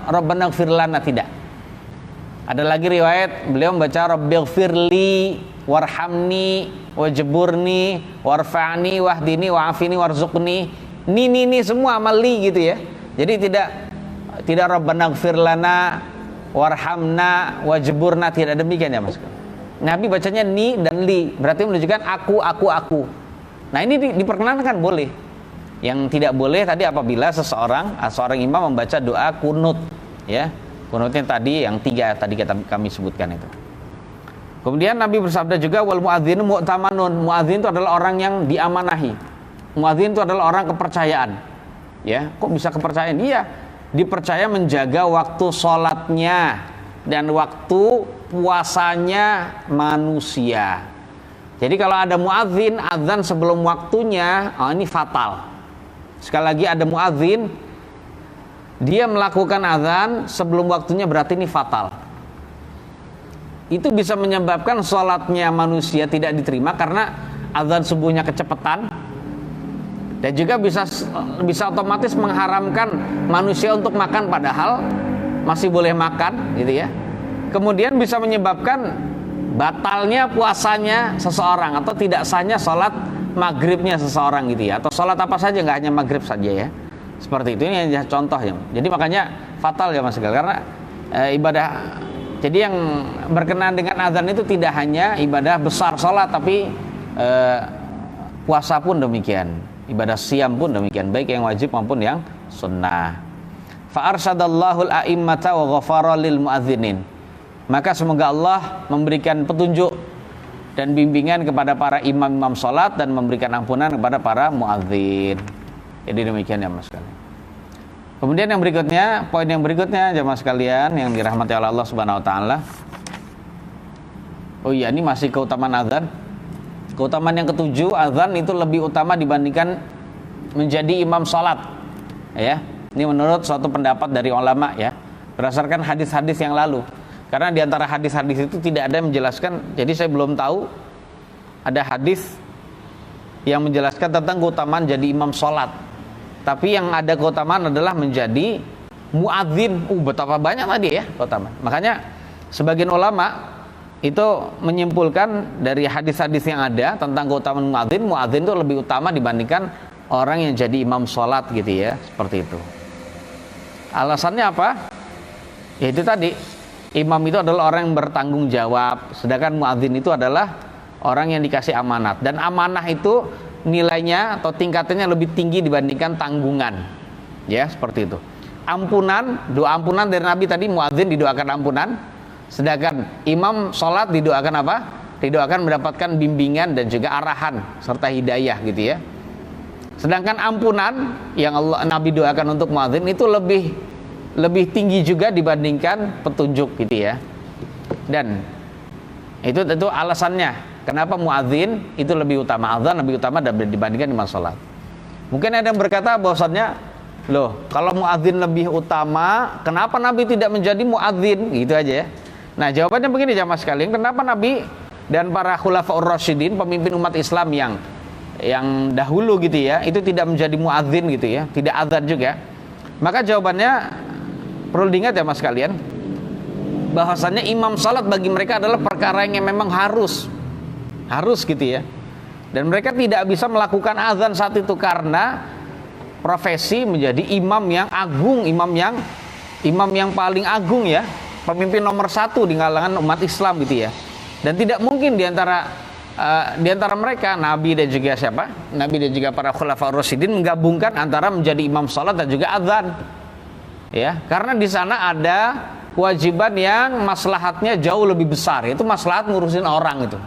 Rabbana ighfir lana, tidak. Ada lagi riwayat beliau membaca Rabbighfirli warhamni wajburni warfa'ni wahdini wa'afini warzuqni. Ini semua amali gitu ya. Jadi tidak Rabbana ighfir lana warhamna wajburna, tidak demikian ya mas. Nabi bacanya ni dan li, berarti menunjukkan aku. Nah ini diperkenankan boleh. Yang tidak boleh tadi apabila seorang imam membaca doa kunut ya, kunutnya tadi yang 3 tadi kami sebutkan itu. Kemudian Nabi bersabda juga wal muadzinu mu'tamanun. Muadzin itu adalah orang yang diamanahi. Muadzin itu adalah orang kepercayaan. Ya, kok bisa kepercayaan? Iya, dipercaya menjaga waktu sholatnya dan waktu puasanya manusia. Jadi kalau ada muadzin azan sebelum waktunya, ini fatal. Sekali lagi ada muadzin dia melakukan azan sebelum waktunya, berarti ini fatal. Itu bisa menyebabkan sholatnya manusia tidak diterima karena azan subuhnya kecepatan. Dan juga bisa otomatis mengharamkan manusia untuk makan padahal masih boleh makan gitu ya. Kemudian bisa menyebabkan batalnya puasanya seseorang atau tidak sahnya sholat maghribnya seseorang gitu ya. Atau sholat apa saja, nggak hanya maghrib saja ya. Seperti itu, ini hanya contoh ya. Jadi makanya fatal ya mas Gal, karena ibadah. Jadi yang berkenaan dengan azan itu tidak hanya ibadah besar sholat, tapi puasa pun demikian. Ibadah siam pun demikian, baik yang wajib maupun yang sunnah. Fa arsyadallahu al-a'immata wa ghafara lil muadzinin. Maka semoga Allah memberikan petunjuk dan bimbingan kepada para imam-imam salat dan memberikan ampunan kepada para muadzin. Jadi demikian ya mas sekalian. Kemudian yang berikutnya, poin yang berikutnya jemaah sekalian yang dirahmati oleh Allah Subhanahu wa taala. Oh iya, ini masih keutamaan azan. Keutamaan yang ketujuh, azan itu lebih utama dibandingkan menjadi imam salat. Ya, ini menurut suatu pendapat dari ulama ya, berdasarkan hadis-hadis yang lalu. Karena di antara hadis-hadis itu tidak ada yang menjelaskan, jadi saya belum tahu ada hadis yang menjelaskan tentang keutamaan jadi imam salat. Tapi yang ada keutamaan adalah menjadi muadzin. Betapa banyak tadi ya keutamaan. Makanya sebagian ulama itu menyimpulkan dari hadis-hadis yang ada tentang keutamaan muadzin itu lebih utama dibandingkan orang yang jadi imam sholat gitu ya, seperti itu. Alasannya apa? Ya itu tadi, imam itu adalah orang yang bertanggung jawab, sedangkan muadzin itu adalah orang yang dikasih amanat, dan amanah itu nilainya atau tingkatannya lebih tinggi dibandingkan tanggungan ya, seperti itu. Ampunan, doa ampunan dari Nabi tadi, muadzin didoakan ampunan. Sedangkan imam sholat didoakan apa? Didoakan mendapatkan bimbingan dan juga arahan serta hidayah gitu ya. Sedangkan ampunan yang Nabi doakan untuk muadzin itu lebih tinggi juga dibandingkan petunjuk gitu ya. Dan itu tentu alasannya kenapa muadzin itu lebih utama, azan lebih utama dibandingkan imam sholat. Mungkin ada yang berkata bahwasannya, loh kalau muadzin lebih utama, kenapa Nabi tidak menjadi muadzin? Gitu aja ya. Nah jawabannya begini jamaah sekalian, kenapa Nabi dan para khulafaur rasyidin, pemimpin umat Islam yang dahulu gitu ya, itu tidak menjadi muadzin gitu ya, tidak azan juga? Maka jawabannya perlu diingat ya mas sekalian, bahwasannya imam salat bagi mereka adalah perkara yang memang harus gitu ya, dan mereka tidak bisa melakukan azan saat itu karena profesi menjadi imam yang agung, imam yang paling agung ya, pemimpin nomor 1 di kalangan umat Islam gitu ya. Dan tidak mungkin di antara mereka Nabi dan juga siapa? Nabi dan juga para khulafaur rasyidin menggabungkan antara menjadi imam salat dan juga azan. Ya, karena di sana ada kewajiban yang maslahatnya jauh lebih besar, yaitu maslahat ngurusin orang itu.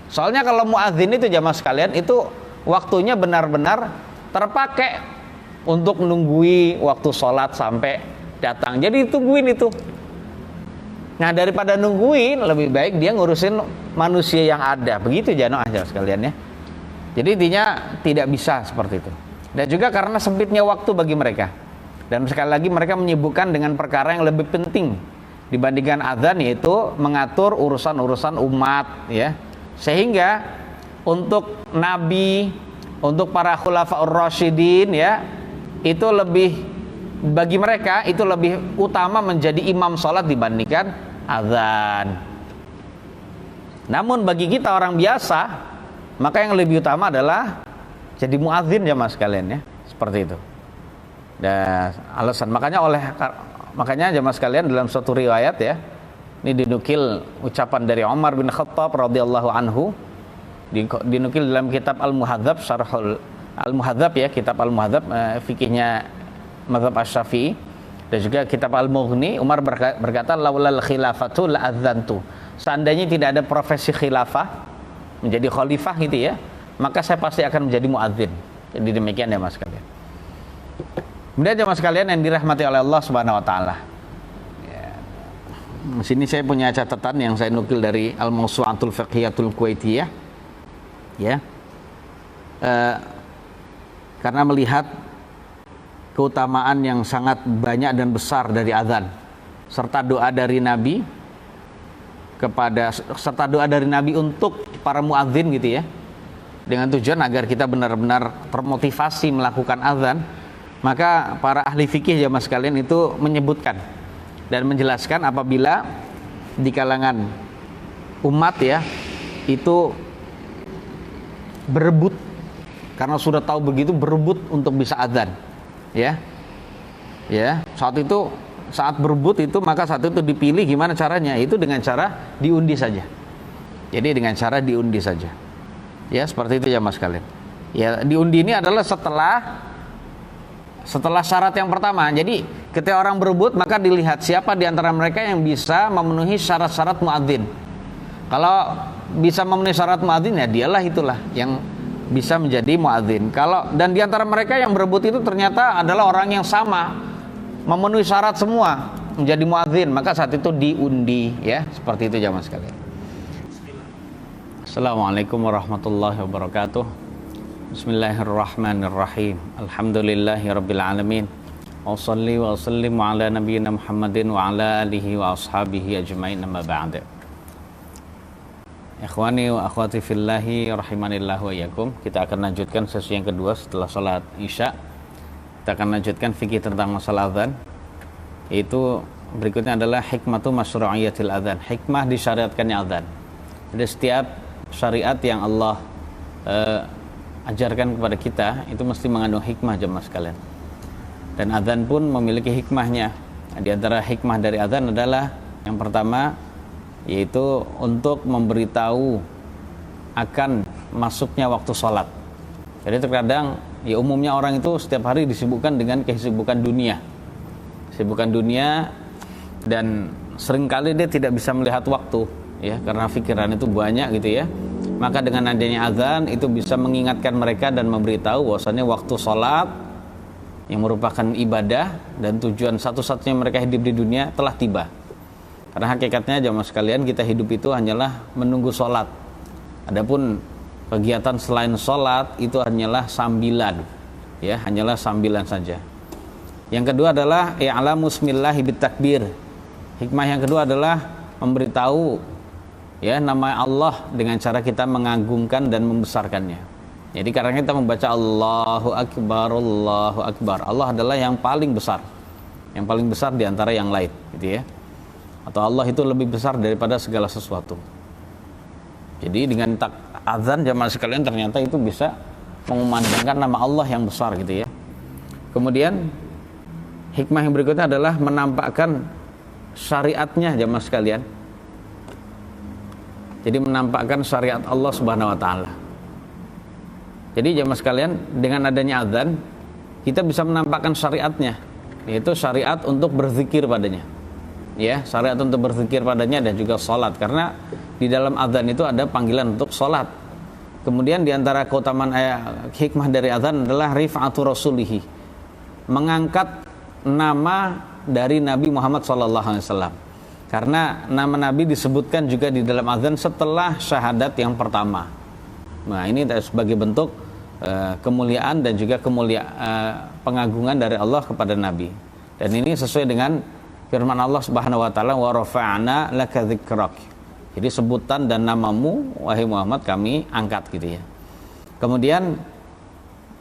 Soalnya kalau muadzin itu jamaah sekalian, itu waktunya benar-benar terpakai untuk menunggui waktu sholat sampai datang. Jadi tungguin itu. Nah daripada nungguin, lebih baik dia ngurusin manusia yang ada. Begitu jamaah sekalian ya. Jadi intinya tidak bisa seperti itu. Dan juga karena sempitnya waktu bagi mereka. Dan sekali lagi mereka menyibukkan dengan perkara yang lebih penting dibandingkan azan, yaitu mengatur urusan-urusan umat, ya. Sehingga untuk Nabi, untuk para khulafaur rasyidin, ya, itu lebih, bagi mereka itu lebih utama menjadi imam sholat dibandingkan azan. Namun bagi kita orang biasa, maka yang lebih utama adalah jadi muadzin jamaah sekalian, ya, seperti itu. Dan alasan makanya jamaah sekalian dalam suatu riwayat, ya, ini dinukil ucapan dari Umar bin Khattab radhiyallahu anhu, dinukil dalam kitab Al-Muhadzab, Syarhul Al-Muhadzab, ya, kitab Al-Muhadzab, fikihnya mazhab Asy-Syafi'i, dan juga kitab Al-Mughni. Umar berkata, laulal khilafatu la adzantu, seandainya tidak ada profesi khilafah, menjadi khalifah gitu, ya, maka saya pasti akan menjadi muadzin. Jadi demikian ya mas sekalian. Kemudian jemaah sekalian yang dirahmati oleh Allah Subhanahu wa taala. Ya. Di sini saya punya catatan yang saya nukil dari Al-Mawsu'atul Fiqhiyatul Kuwaitiyah. Ya. Karena melihat keutamaan yang sangat banyak dan besar dari azan, serta doa dari Nabi untuk para muadzin gitu, ya, dengan tujuan agar kita benar-benar termotivasi melakukan azan. Maka para ahli fikih jamaah sekalian itu menyebutkan dan menjelaskan apabila di kalangan umat, ya, itu berebut karena sudah tahu begitu, berebut untuk bisa azan, ya, saat berebut itu, maka saat itu dipilih gimana caranya, itu dengan cara diundi saja. Jadi dengan cara diundi saja, ya, seperti itu ya mas kalian. Ya, diundi ini adalah setelah syarat yang pertama. Jadi ketika orang berebut, maka dilihat siapa di antara mereka yang bisa memenuhi syarat-syarat muadzin. Kalau bisa memenuhi syarat muadzin, ya dialah itulah yang bisa menjadi muadzin. Dan di antara mereka yang berebut itu ternyata adalah orang yang sama, memenuhi syarat semua menjadi muadzin, maka saat itu diundi, ya, seperti itu jamaah sekalian. Assalamualaikum warahmatullahi wabarakatuh. Bismillahirrahmanirrahim. Alhamdulillahirabbil alamin. Wassalli wa sallim ala nabiyyina Muhammadin wa ala alihi wa ashabihi ajmain, amma ba'd. Ikhwani wa akhwati fillahi rahimanillah wa iyyakum. Kita akan lanjutkan sesi yang kedua setelah salat Isya. Kita akan lanjutkan fikih tentang masalah azan. Itu berikutnya adalah hikmatu masyru'iyatil azan, hikmah disyariatkannya azan. Jadi setiap syariat yang Allah ajarkan kepada kita itu mesti mengandung hikmah jemaah sekalian. Dan azan pun memiliki hikmahnya. Di antara hikmah dari azan adalah yang pertama, yaitu untuk memberitahu akan masuknya waktu sholat. Jadi terkadang, ya, umumnya orang itu setiap hari disibukkan dengan kesibukan dunia, dan seringkali dia tidak bisa melihat waktu, ya, karena pikiran itu banyak gitu, ya. Maka dengan adanya azan itu bisa mengingatkan mereka dan memberitahu bahwasannya waktu sholat yang merupakan ibadah dan tujuan satu-satunya mereka hidup di dunia telah tiba. Karena hakikatnya jamaah sekalian, kita hidup itu hanyalah menunggu sholat. Adapun kegiatan selain sholat itu hanyalah sambilan, ya, hanyalah sambilan saja. Yang kedua adalah i'lamu bismillahi bitakbir. Hikmah yang kedua adalah memberitahu, ya, nama Allah dengan cara kita mengagungkan dan membesarkannya. Jadi karena kita membaca Allahu Akbar, Allahu Akbar, Allah adalah yang paling besar di antara yang lain, gitu, ya. Atau Allah itu lebih besar daripada segala sesuatu. Jadi dengan azan jamaah sekalian ternyata itu bisa mengumandangkan nama Allah yang besar, gitu, ya. Kemudian hikmah yang berikutnya adalah menampakkan syariatnya jamaah sekalian. Jadi menampakkan syariat Allah Subhanahu wa taala. Jadi jemaah sekalian, dengan adanya azan kita bisa menampakkan syariatnya, yaitu syariat untuk berzikir padanya. Ya, syariat untuk berzikir padanya dan juga salat, karena di dalam azan itu ada panggilan untuk salat. Kemudian di antara keutamaan hikmah dari azan adalah rif'atu rasulihi, mengangkat nama dari Nabi Muhammad SAW. Karena nama Nabi disebutkan juga di dalam azan setelah syahadat yang pertama. Nah, ini sebagai bentuk kemuliaan dan juga pengagungan dari Allah kepada Nabi. Dan ini sesuai dengan firman Allah Subhanahu wa taala, wa rafa'na laka dzikrak. Jadi sebutan dan namamu wahai Muhammad kami angkat gitu ya. Kemudian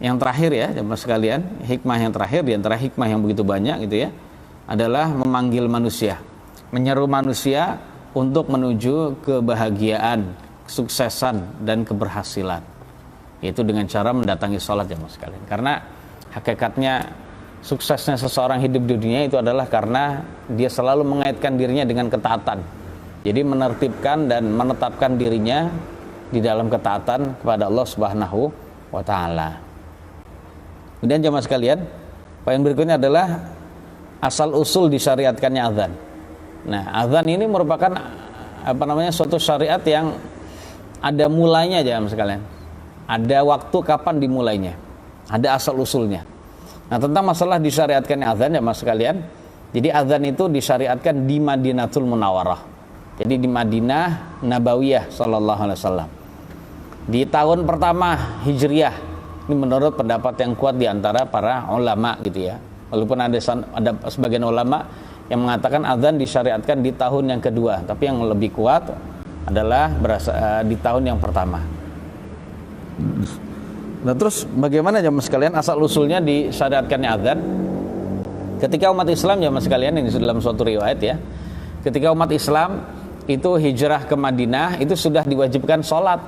yang terakhir ya jemaah sekalian, hikmah yang terakhir di antara hikmah yang begitu banyak gitu ya, adalah memanggil manusia, menyeru manusia untuk menuju kebahagiaan, kesuksesan dan keberhasilan. Yaitu dengan cara mendatangi sholat jemaah sekalian. Karena hakikatnya suksesnya seseorang hidup di dunia itu adalah karena dia selalu mengaitkan dirinya dengan ketaatan. Jadi menertibkan dan menetapkan dirinya di dalam ketaatan kepada Allah Subhanahu wa taala. Kemudian jemaah sekalian, poin berikutnya adalah asal usul disyariatkannya azan. Nah, azan ini merupakan suatu syariat yang ada mulainya jemaah sekalian. Ada waktu kapan dimulainya. Ada asal usulnya. Nah, tentang masalah disyariatkannya azan jemaah sekalian. Jadi azan itu disyariatkan di Madinatul Munawwarah. Jadi di Madinah Nabawiyah sallallahu alaihi wasallam. Di tahun pertama Hijriyah. Ini menurut pendapat yang kuat di antara para ulama gitu ya. Walaupun ada sebagian ulama yang mengatakan azan disyariatkan di tahun yang kedua, tapi yang lebih kuat adalah di tahun yang pertama. Nah, terus bagaimana jemaah sekalian asal usulnya disyariatkannya azan? Ketika umat Islam jemaah sekalian, ini dalam suatu riwayat ya. Ketika umat Islam itu hijrah ke Madinah, itu sudah diwajibkan sholat.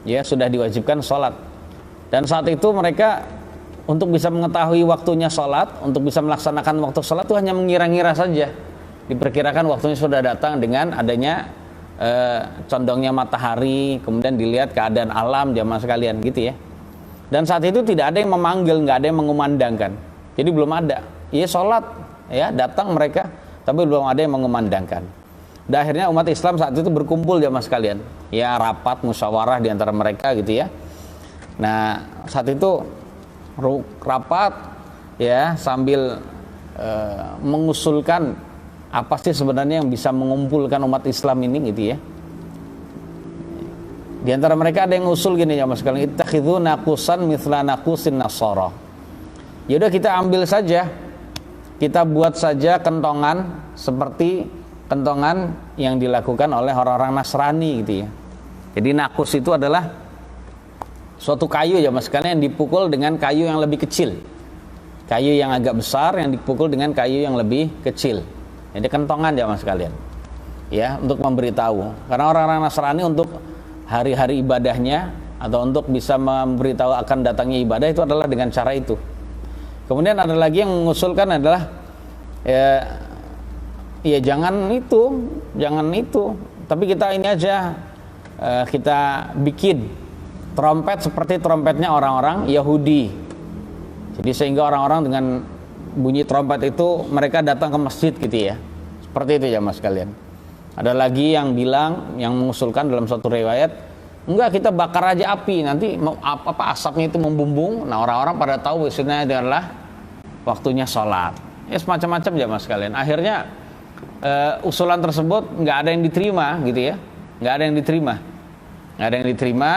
Ya, sudah diwajibkan sholat. Dan saat itu mereka untuk bisa mengetahui waktunya sholat, untuk bisa melaksanakan waktu sholat itu hanya mengira-ngira saja. Diperkirakan waktunya sudah datang dengan adanya condongnya matahari, kemudian dilihat keadaan alam jamaah sekalian gitu ya. Dan saat itu tidak ada yang memanggil, nggak ada yang mengumandangkan. Jadi belum ada. Iya sholat, ya datang mereka, tapi belum ada yang mengumandangkan. Dan akhirnya umat Islam saat itu berkumpul jamaah sekalian, ya rapat musyawarah di antara mereka gitu ya. Nah saat itu rapat ya sambil mengusulkan apa sih sebenarnya yang bisa mengumpulkan umat Islam ini gitu ya. Di antara mereka ada yang usul gini jamaah sekalian, ittakhidhu naqusan mithla naqusin nasara. Yaudah kita ambil saja, kita buat saja kentongan seperti kentongan yang dilakukan oleh orang-orang Nasrani gitu ya. Jadi nakus itu adalah suatu kayu ya mas sekalian yang dipukul dengan kayu yang lebih kecil. Kayu yang agak besar yang dipukul dengan kayu yang lebih kecil. Jadi kentongan ya mas sekalian. Ya, untuk memberitahu. Karena orang-orang Nasrani untuk hari-hari ibadahnya atau untuk bisa memberitahu akan datangnya ibadah itu adalah dengan cara itu. Kemudian ada lagi yang mengusulkan adalah ya jangan itu, tapi kita ini aja kita bikin trompet seperti trompetnya orang-orang Yahudi. Jadi sehingga orang-orang dengan bunyi trompet itu mereka datang ke masjid gitu ya. Seperti itu ya mas sekalian. Ada lagi yang bilang, yang mengusulkan dalam suatu riwayat, enggak kita bakar aja api, nanti asapnya itu membumbung. Nah orang-orang pada tahu biasanya adalah waktunya sholat. Ya semacam-macam ya mas sekalian. Akhirnya usulan tersebut nggak ada yang diterima gitu ya, nggak ada yang diterima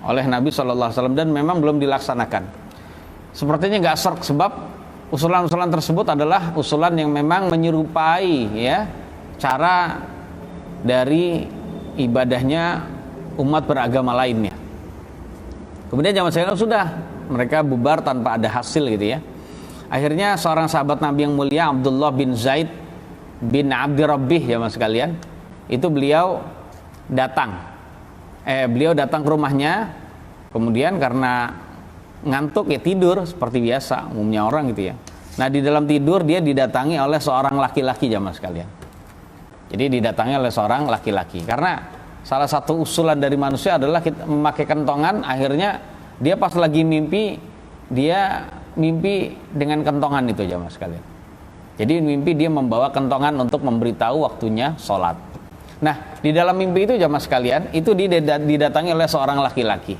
oleh Nabi SAW dan memang belum dilaksanakan. Sepertinya nggak serk sebab usulan-usulan tersebut adalah usulan yang memang menyerupai ya cara dari ibadahnya umat beragama lainnya. Kemudian zaman sekarang sudah mereka bubar tanpa ada hasil gitu ya. Akhirnya seorang sahabat Nabi yang mulia Abdullah bin Zaid bin Abdi Rabbih ya mas sekalian, itu beliau datang ke rumahnya, kemudian karena ngantuk ya tidur seperti biasa umumnya orang gitu ya. Nah di dalam tidur dia didatangi oleh seorang laki-laki ya mas sekalian. Jadi didatangi oleh seorang laki-laki karena salah satu usulan dari manusia adalah kita memakai kentongan. Akhirnya dia pas lagi mimpi, dia mimpi dengan kentongan itu ya mas sekalian. Jadi mimpi dia membawa kentongan untuk memberitahu waktunya sholat. Nah di dalam mimpi itu jamaah sekalian, itu didatangi oleh seorang laki-laki.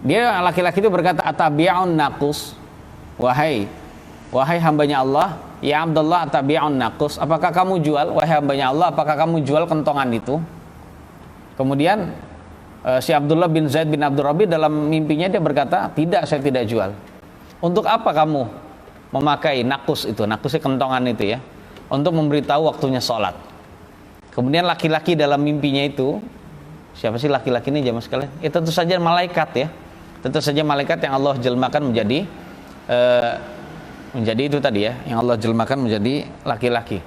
Dia laki-laki itu berkata, atabi'un naqus, wahai hambanya Allah, ya Abdullah atabi'un naqus, apakah kamu jual, wahai hambanya Allah, apakah kamu jual kentongan itu? Kemudian si Abdullah bin Zaid bin Abdul Rabbi dalam mimpinya dia berkata, tidak, saya tidak jual. Untuk apa kamu memakai nakus itu, nakusnya kentongan itu ya, untuk memberitahu waktunya sholat. Kemudian laki-laki dalam mimpinya itu, siapa sih laki-laki ini jamaah sekalian? Itu tentu saja malaikat ya, tentu saja malaikat yang Allah jelmakan menjadi itu tadi ya, yang Allah jelmakan menjadi laki-laki.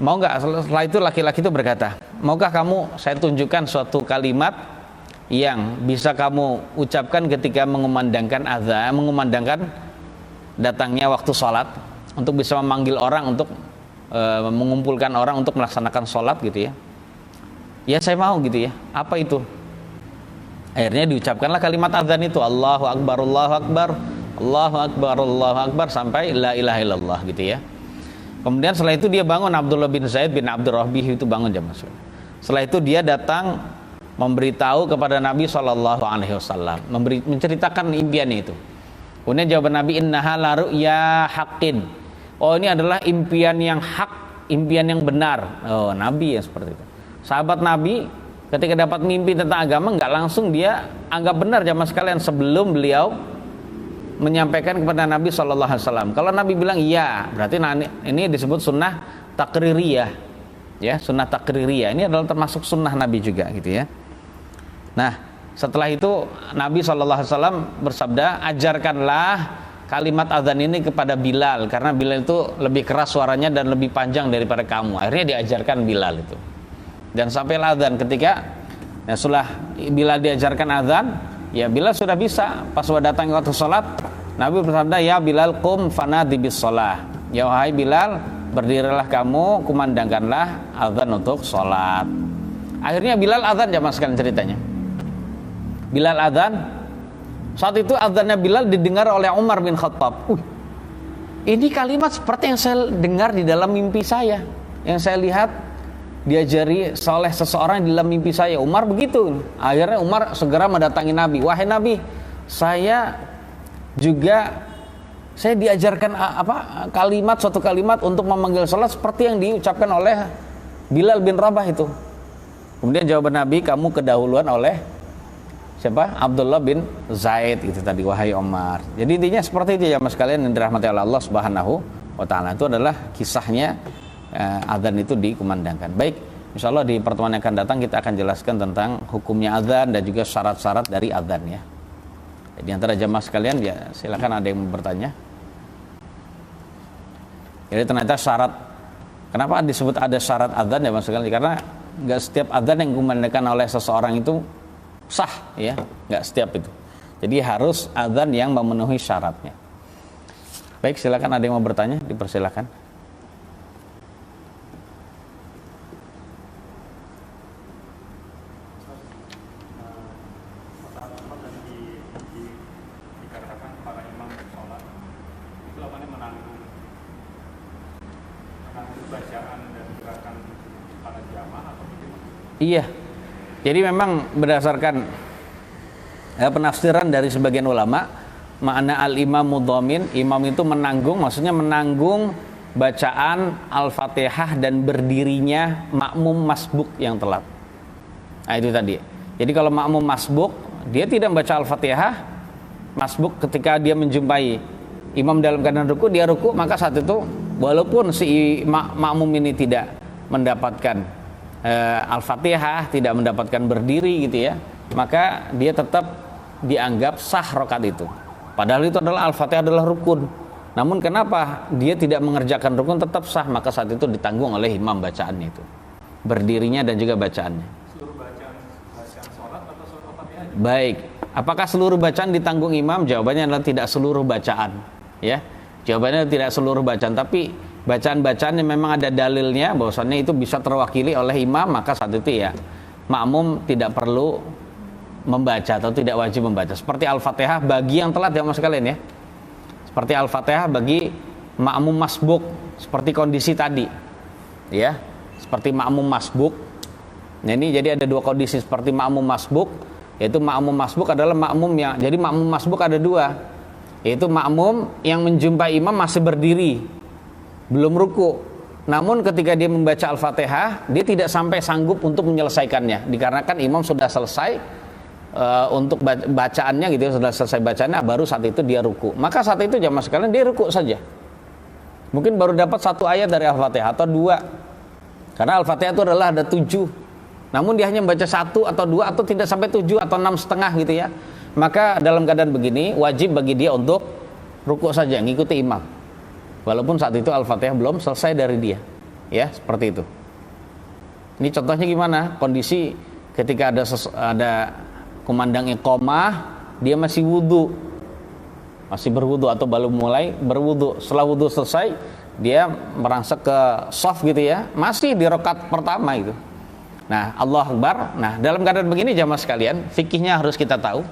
Mau nggak? Setelah itu laki-laki itu berkata, maukah kamu saya tunjukkan suatu kalimat yang bisa kamu ucapkan ketika mengumandangkan azan, mengumandangkan datangnya waktu sholat, untuk bisa memanggil orang untuk mengumpulkan orang untuk melaksanakan sholat gitu ya. Ya saya mau gitu ya. Apa itu? Akhirnya diucapkanlah kalimat azan itu, Allahu Akbar, Allahu Akbar, Allahu Akbar, Allahu Akbar, sampai la ilaha illallah gitu ya. Kemudian setelah itu dia bangun, Abdullah bin Zaid bin Abdul Rahbi itu bangun jamaah. Setelah itu dia datang memberitahu kepada Nabi SAW, menceritakan impiannya itu. Kemudian jawaban Nabi, innaha la ru'ya haqqin. Oh, ini adalah impian yang hak, impian yang benar. Oh, Nabi yang seperti itu. Sahabat Nabi ketika dapat mimpi tentang agama nggak langsung dia anggap benar jamaah sekalian sebelum beliau menyampaikan kepada Nabi SAW. Kalau Nabi bilang iya, berarti ini disebut sunnah takririyah, ya, sunnah takririyah. Ini adalah termasuk sunnah Nabi juga, gitu ya. Nah, setelah itu Nabi SAW bersabda, ajarkanlah kalimat azan ini kepada Bilal, karena Bilal itu lebih keras suaranya dan lebih panjang daripada kamu. Akhirnya diajarkan Bilal itu. Dan sampai azan ketika setelah Bilal diajarkan azan, ya Bilal sudah bisa. Pas sudah datang waktu sholat, Nabi bersabda, ya Bilal qum fanadi bis sholah. Ya wahai Bilal, berdirilah kamu, kumandangkanlah azan untuk sholat. Akhirnya Bilal azan, jamaah sekalian ceritanya. Bilal azan. Saat itu azannya Bilal didengar oleh Umar bin Khattab. Ini kalimat seperti yang saya dengar di dalam mimpi saya, yang saya lihat diajari oleh seseorang di dalam mimpi saya. Umar begitu. Akhirnya Umar segera mendatangi Nabi. Wahai Nabi, saya diajarkan suatu kalimat untuk memanggil sholat seperti yang diucapkan oleh Bilal bin Rabah itu. Kemudian jawaban Nabi, kamu kedahuluan oleh siapa? Abdullah bin Zaid itu tadi, wahai Umar. Jadi intinya seperti itu ya mas kalian yang dirahmati oleh Allah Subhanahu wa taala. Itu adalah kisahnya azan itu dikumandangkan. Baik, insyaallah di pertemuan yang akan datang kita akan jelaskan tentang hukumnya azan dan juga syarat-syarat dari azan ya. Di antara jamaah sekalian ya silakan ada yang mau bertanya. Jadi ternyata syarat, kenapa disebut ada syarat azan ya mas sekalian? Karena nggak setiap azan yang dikumandangkan oleh seseorang itu sah ya, nggak setiap itu. Jadi harus azan yang memenuhi syaratnya. Baik, silakan ada yang mau bertanya, dipersilakan. Iya, jadi memang berdasarkan penafsiran dari sebagian ulama, makna al-imamu dhamin, imam itu menanggung, maksudnya menanggung bacaan al-fatihah dan berdirinya makmum masbuk yang telat. Nah itu tadi. Jadi kalau makmum masbuk, dia tidak membaca al-fatihah, masbuk ketika dia menjumpai imam dalam keadaan ruku, dia ruku, maka saat itu walaupun si makmum ini tidak mendapatkan al-fatihah, tidak mendapatkan berdiri gitu ya, maka dia tetap dianggap sah rakaat itu. Padahal itu adalah al-fatihah adalah rukun. Namun kenapa dia tidak mengerjakan rukun tetap sah, maka saat itu ditanggung oleh imam bacaannya itu, berdirinya dan juga bacaannya. Seluruh bacaan sholat atau surat al-fatihah? Baik, apakah seluruh bacaan ditanggung imam? Jawabannya adalah tidak seluruh bacaan ya. Jawabannya tidak seluruh bacaan, tapi bacaan-bacaan yang memang ada dalilnya bahwasannya itu bisa terwakili oleh imam, maka saat itu ya makmum tidak perlu membaca atau tidak wajib membaca. Seperti al-fatihah bagi yang telat ya mas sekalian ya, seperti al-fatihah bagi makmum masbuk, seperti kondisi tadi ya, seperti makmum masbuk. Nah ini jadi ada dua kondisi seperti makmum masbuk, yaitu makmum masbuk adalah makmum yang, jadi makmum masbuk ada dua, yaitu makmum yang menjumpai imam masih berdiri belum ruku, namun ketika dia membaca Al-Fatihah, dia tidak sampai sanggup untuk menyelesaikannya, dikarenakan imam sudah selesai untuk bacaannya gitu ya, sudah selesai bacaannya, baru saat itu dia ruku. Maka saat itu jamaah sekalian dia ruku saja. Mungkin baru dapat 1 ayat dari Al-Fatihah atau 2, karena Al-Fatihah itu adalah ada 7, namun dia hanya membaca 1 atau 2 atau tidak sampai 7 atau 6,5 gitu ya. Maka dalam keadaan begini wajib bagi dia untuk ruku saja, ngikuti imam, walaupun saat itu Al-Fatihah belum selesai dari dia, ya seperti itu. Ini contohnya gimana? Kondisi ketika ada kumandang iqamah, dia masih berwudu atau baru mulai berwudu. Setelah wudu selesai, dia merangsek ke shaf gitu ya, masih di rakaat pertama itu. Nah, Allahu Akbar. Nah, dalam keadaan begini jamaah sekalian, fikihnya harus kita tahu.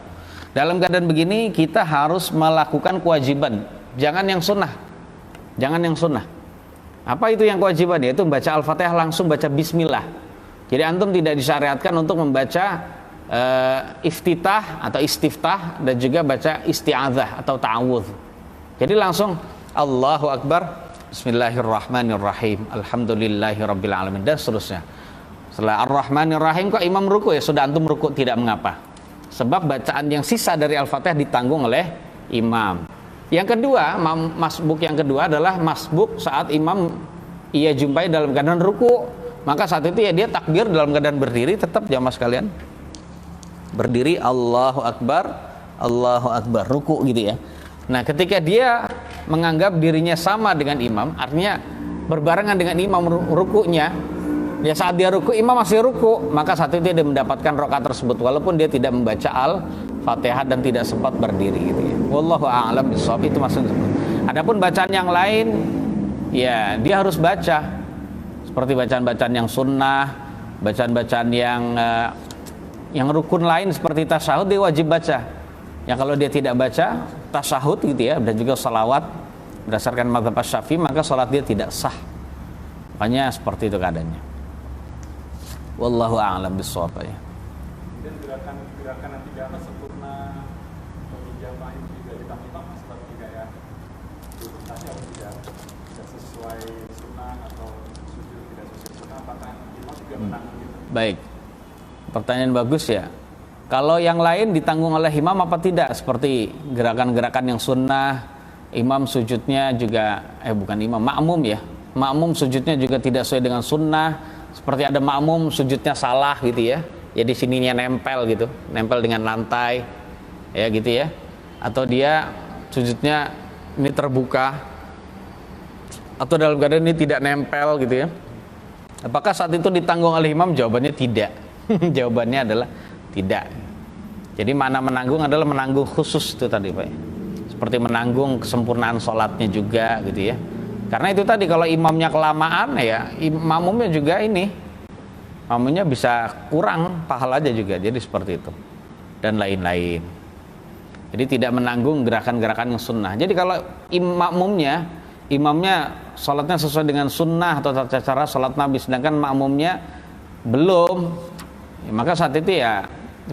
Dalam keadaan begini kita harus melakukan kewajiban, jangan yang sunnah. Jangan yang sunnah. Apa itu yang kewajiban? Yaitu membaca Al-Fatihah langsung baca bismillah. Jadi antum tidak disyariatkan untuk membaca iftitah atau istiftah dan juga baca isti'adzah atau ta'awudz. Jadi langsung Allahu Akbar, Bismillahirrahmanirrahim, Alhamdulillahirabbil alamin, dan seterusnya. Setelah Ar-Rahmanir-Rahim kok imam ruku, ya sudah antum ruku, tidak mengapa. Sebab bacaan yang sisa dari Al-Fatihah ditanggung oleh imam. Yang kedua, masbuk yang kedua adalah masbuk saat imam ia jumpai dalam keadaan ruku. Maka saat itu ya dia takbir dalam keadaan berdiri, tetap jamaah sekalian. Berdiri Allahu Akbar, ruku gitu ya. Nah, ketika dia menganggap dirinya sama dengan imam, artinya berbarengan dengan imam rukunya, ya saat dia ruku, imam masih ruku, maka saat itu dia mendapatkan rakaat tersebut walaupun dia tidak membaca Al-Fatihah dan tidak sempat berdiri gitu ya. Wallahu a'lam bishawab, itu maksudnya. Adapun bacaan yang lain, ya dia harus baca seperti bacaan-bacaan yang sunnah, bacaan-bacaan yang rukun lain seperti tasyahud, dia wajib baca. Ya kalau dia tidak baca tasyahud gitu ya, dan juga salawat berdasarkan mazhab Syafi'i, maka salat dia tidak sah. Makanya seperti itu keadaannya. Wallahu a'lam bishawab ya. Kemudian gerakan nanti di atas sempurna menjamaah itu juga ditambah seperti kayak tasyahud tidak sesuai sunnah atau sujud tidak sesuai sunnah, apakah imam juga menanggung gitu? Baik. Pertanyaan bagus ya. Kalau yang lain ditanggung oleh imam apa tidak? Seperti gerakan-gerakan yang sunnah, imam sujudnya juga makmum ya. Makmum sujudnya juga tidak sesuai dengan sunnah. Seperti ada makmum sujudnya salah gitu ya. Jadi sininya nempel gitu, nempel dengan lantai, ya gitu ya. Atau dia sujudnya ini terbuka, atau dalam keadaan ini tidak nempel gitu ya. Apakah saat itu ditanggung oleh imam? Jawabannya tidak. Jawabannya adalah tidak. Jadi makna menanggung adalah menanggung khusus itu tadi Pak. Seperti menanggung kesempurnaan sholatnya juga gitu ya. Karena itu tadi kalau imamnya kelamaan ya, makmumnya juga makmumnya bisa kurang pahalanya juga. Jadi seperti itu. Dan lain-lain. Jadi tidak menanggung gerakan-gerakan yang sunnah. Jadi kalau imamnya sholatnya sesuai dengan sunnah atau tata cara sholat Nabi, sedangkan makmumnya belum, ya, maka saat itu ya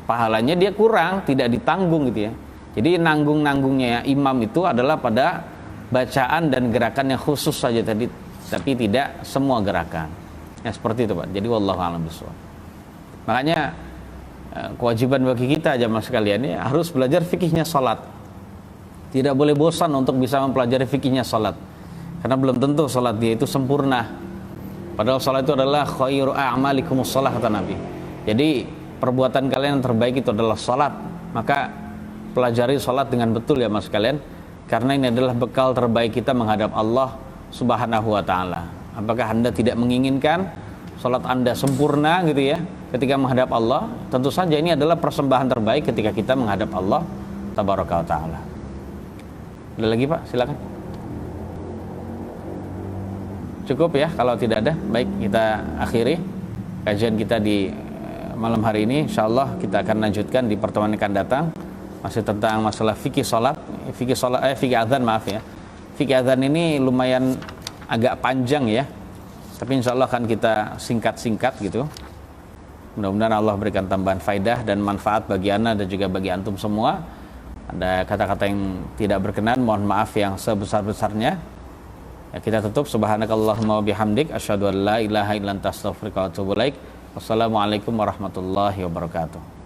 pahalanya dia kurang, tidak ditanggung gitu ya. Jadi nanggung-nanggungnya imam itu adalah pada bacaan dan gerakan yang khusus saja tadi, tapi tidak semua gerakan. Ya seperti itu Pak. Jadi wallahu a'lam bishawab. Makanya kewajiban bagi kita jamaah sekalian ya, harus belajar fikihnya salat. Tidak boleh bosan untuk bisa mempelajari fikihnya salat. Karena belum tentu salat dia itu sempurna. Padahal salat itu adalah khairu a'malikumus shalah kata Nabi. Jadi perbuatan kalian yang terbaik itu adalah salat. Maka pelajari salat dengan betul ya Mas kalian, karena ini adalah bekal terbaik kita menghadap Allah Subhanahu wa taala. Apakah Anda tidak menginginkan salat Anda sempurna gitu ya ketika menghadap Allah? Tentu saja ini adalah persembahan terbaik ketika kita menghadap Allah tabaraka wa taala. Ada lagi Pak? Silakan. Cukup ya kalau tidak ada. Baik, kita akhiri kajian kita di malam hari ini. Insyaallah kita akan lanjutkan di pertemuan yang akan datang, masih tentang masalah fikih salat, fikih adzan ya. Fikih adzan ini lumayan agak panjang ya. Tapi insyaallah akan kita singkat-singkat gitu. Mudah-mudahan Allah berikan tambahan faidah dan manfaat bagi Anda dan juga bagi antum semua. Ada kata-kata yang tidak berkenan, mohon maaf yang sebesar-besarnya. Ya, kita tutup. Subhanakallahumma wa bihamdik asyhadu an la ilaha illa anta astaghfiruka wa atubu ilaik. Wassalamualaikum warahmatullahi wabarakatuh.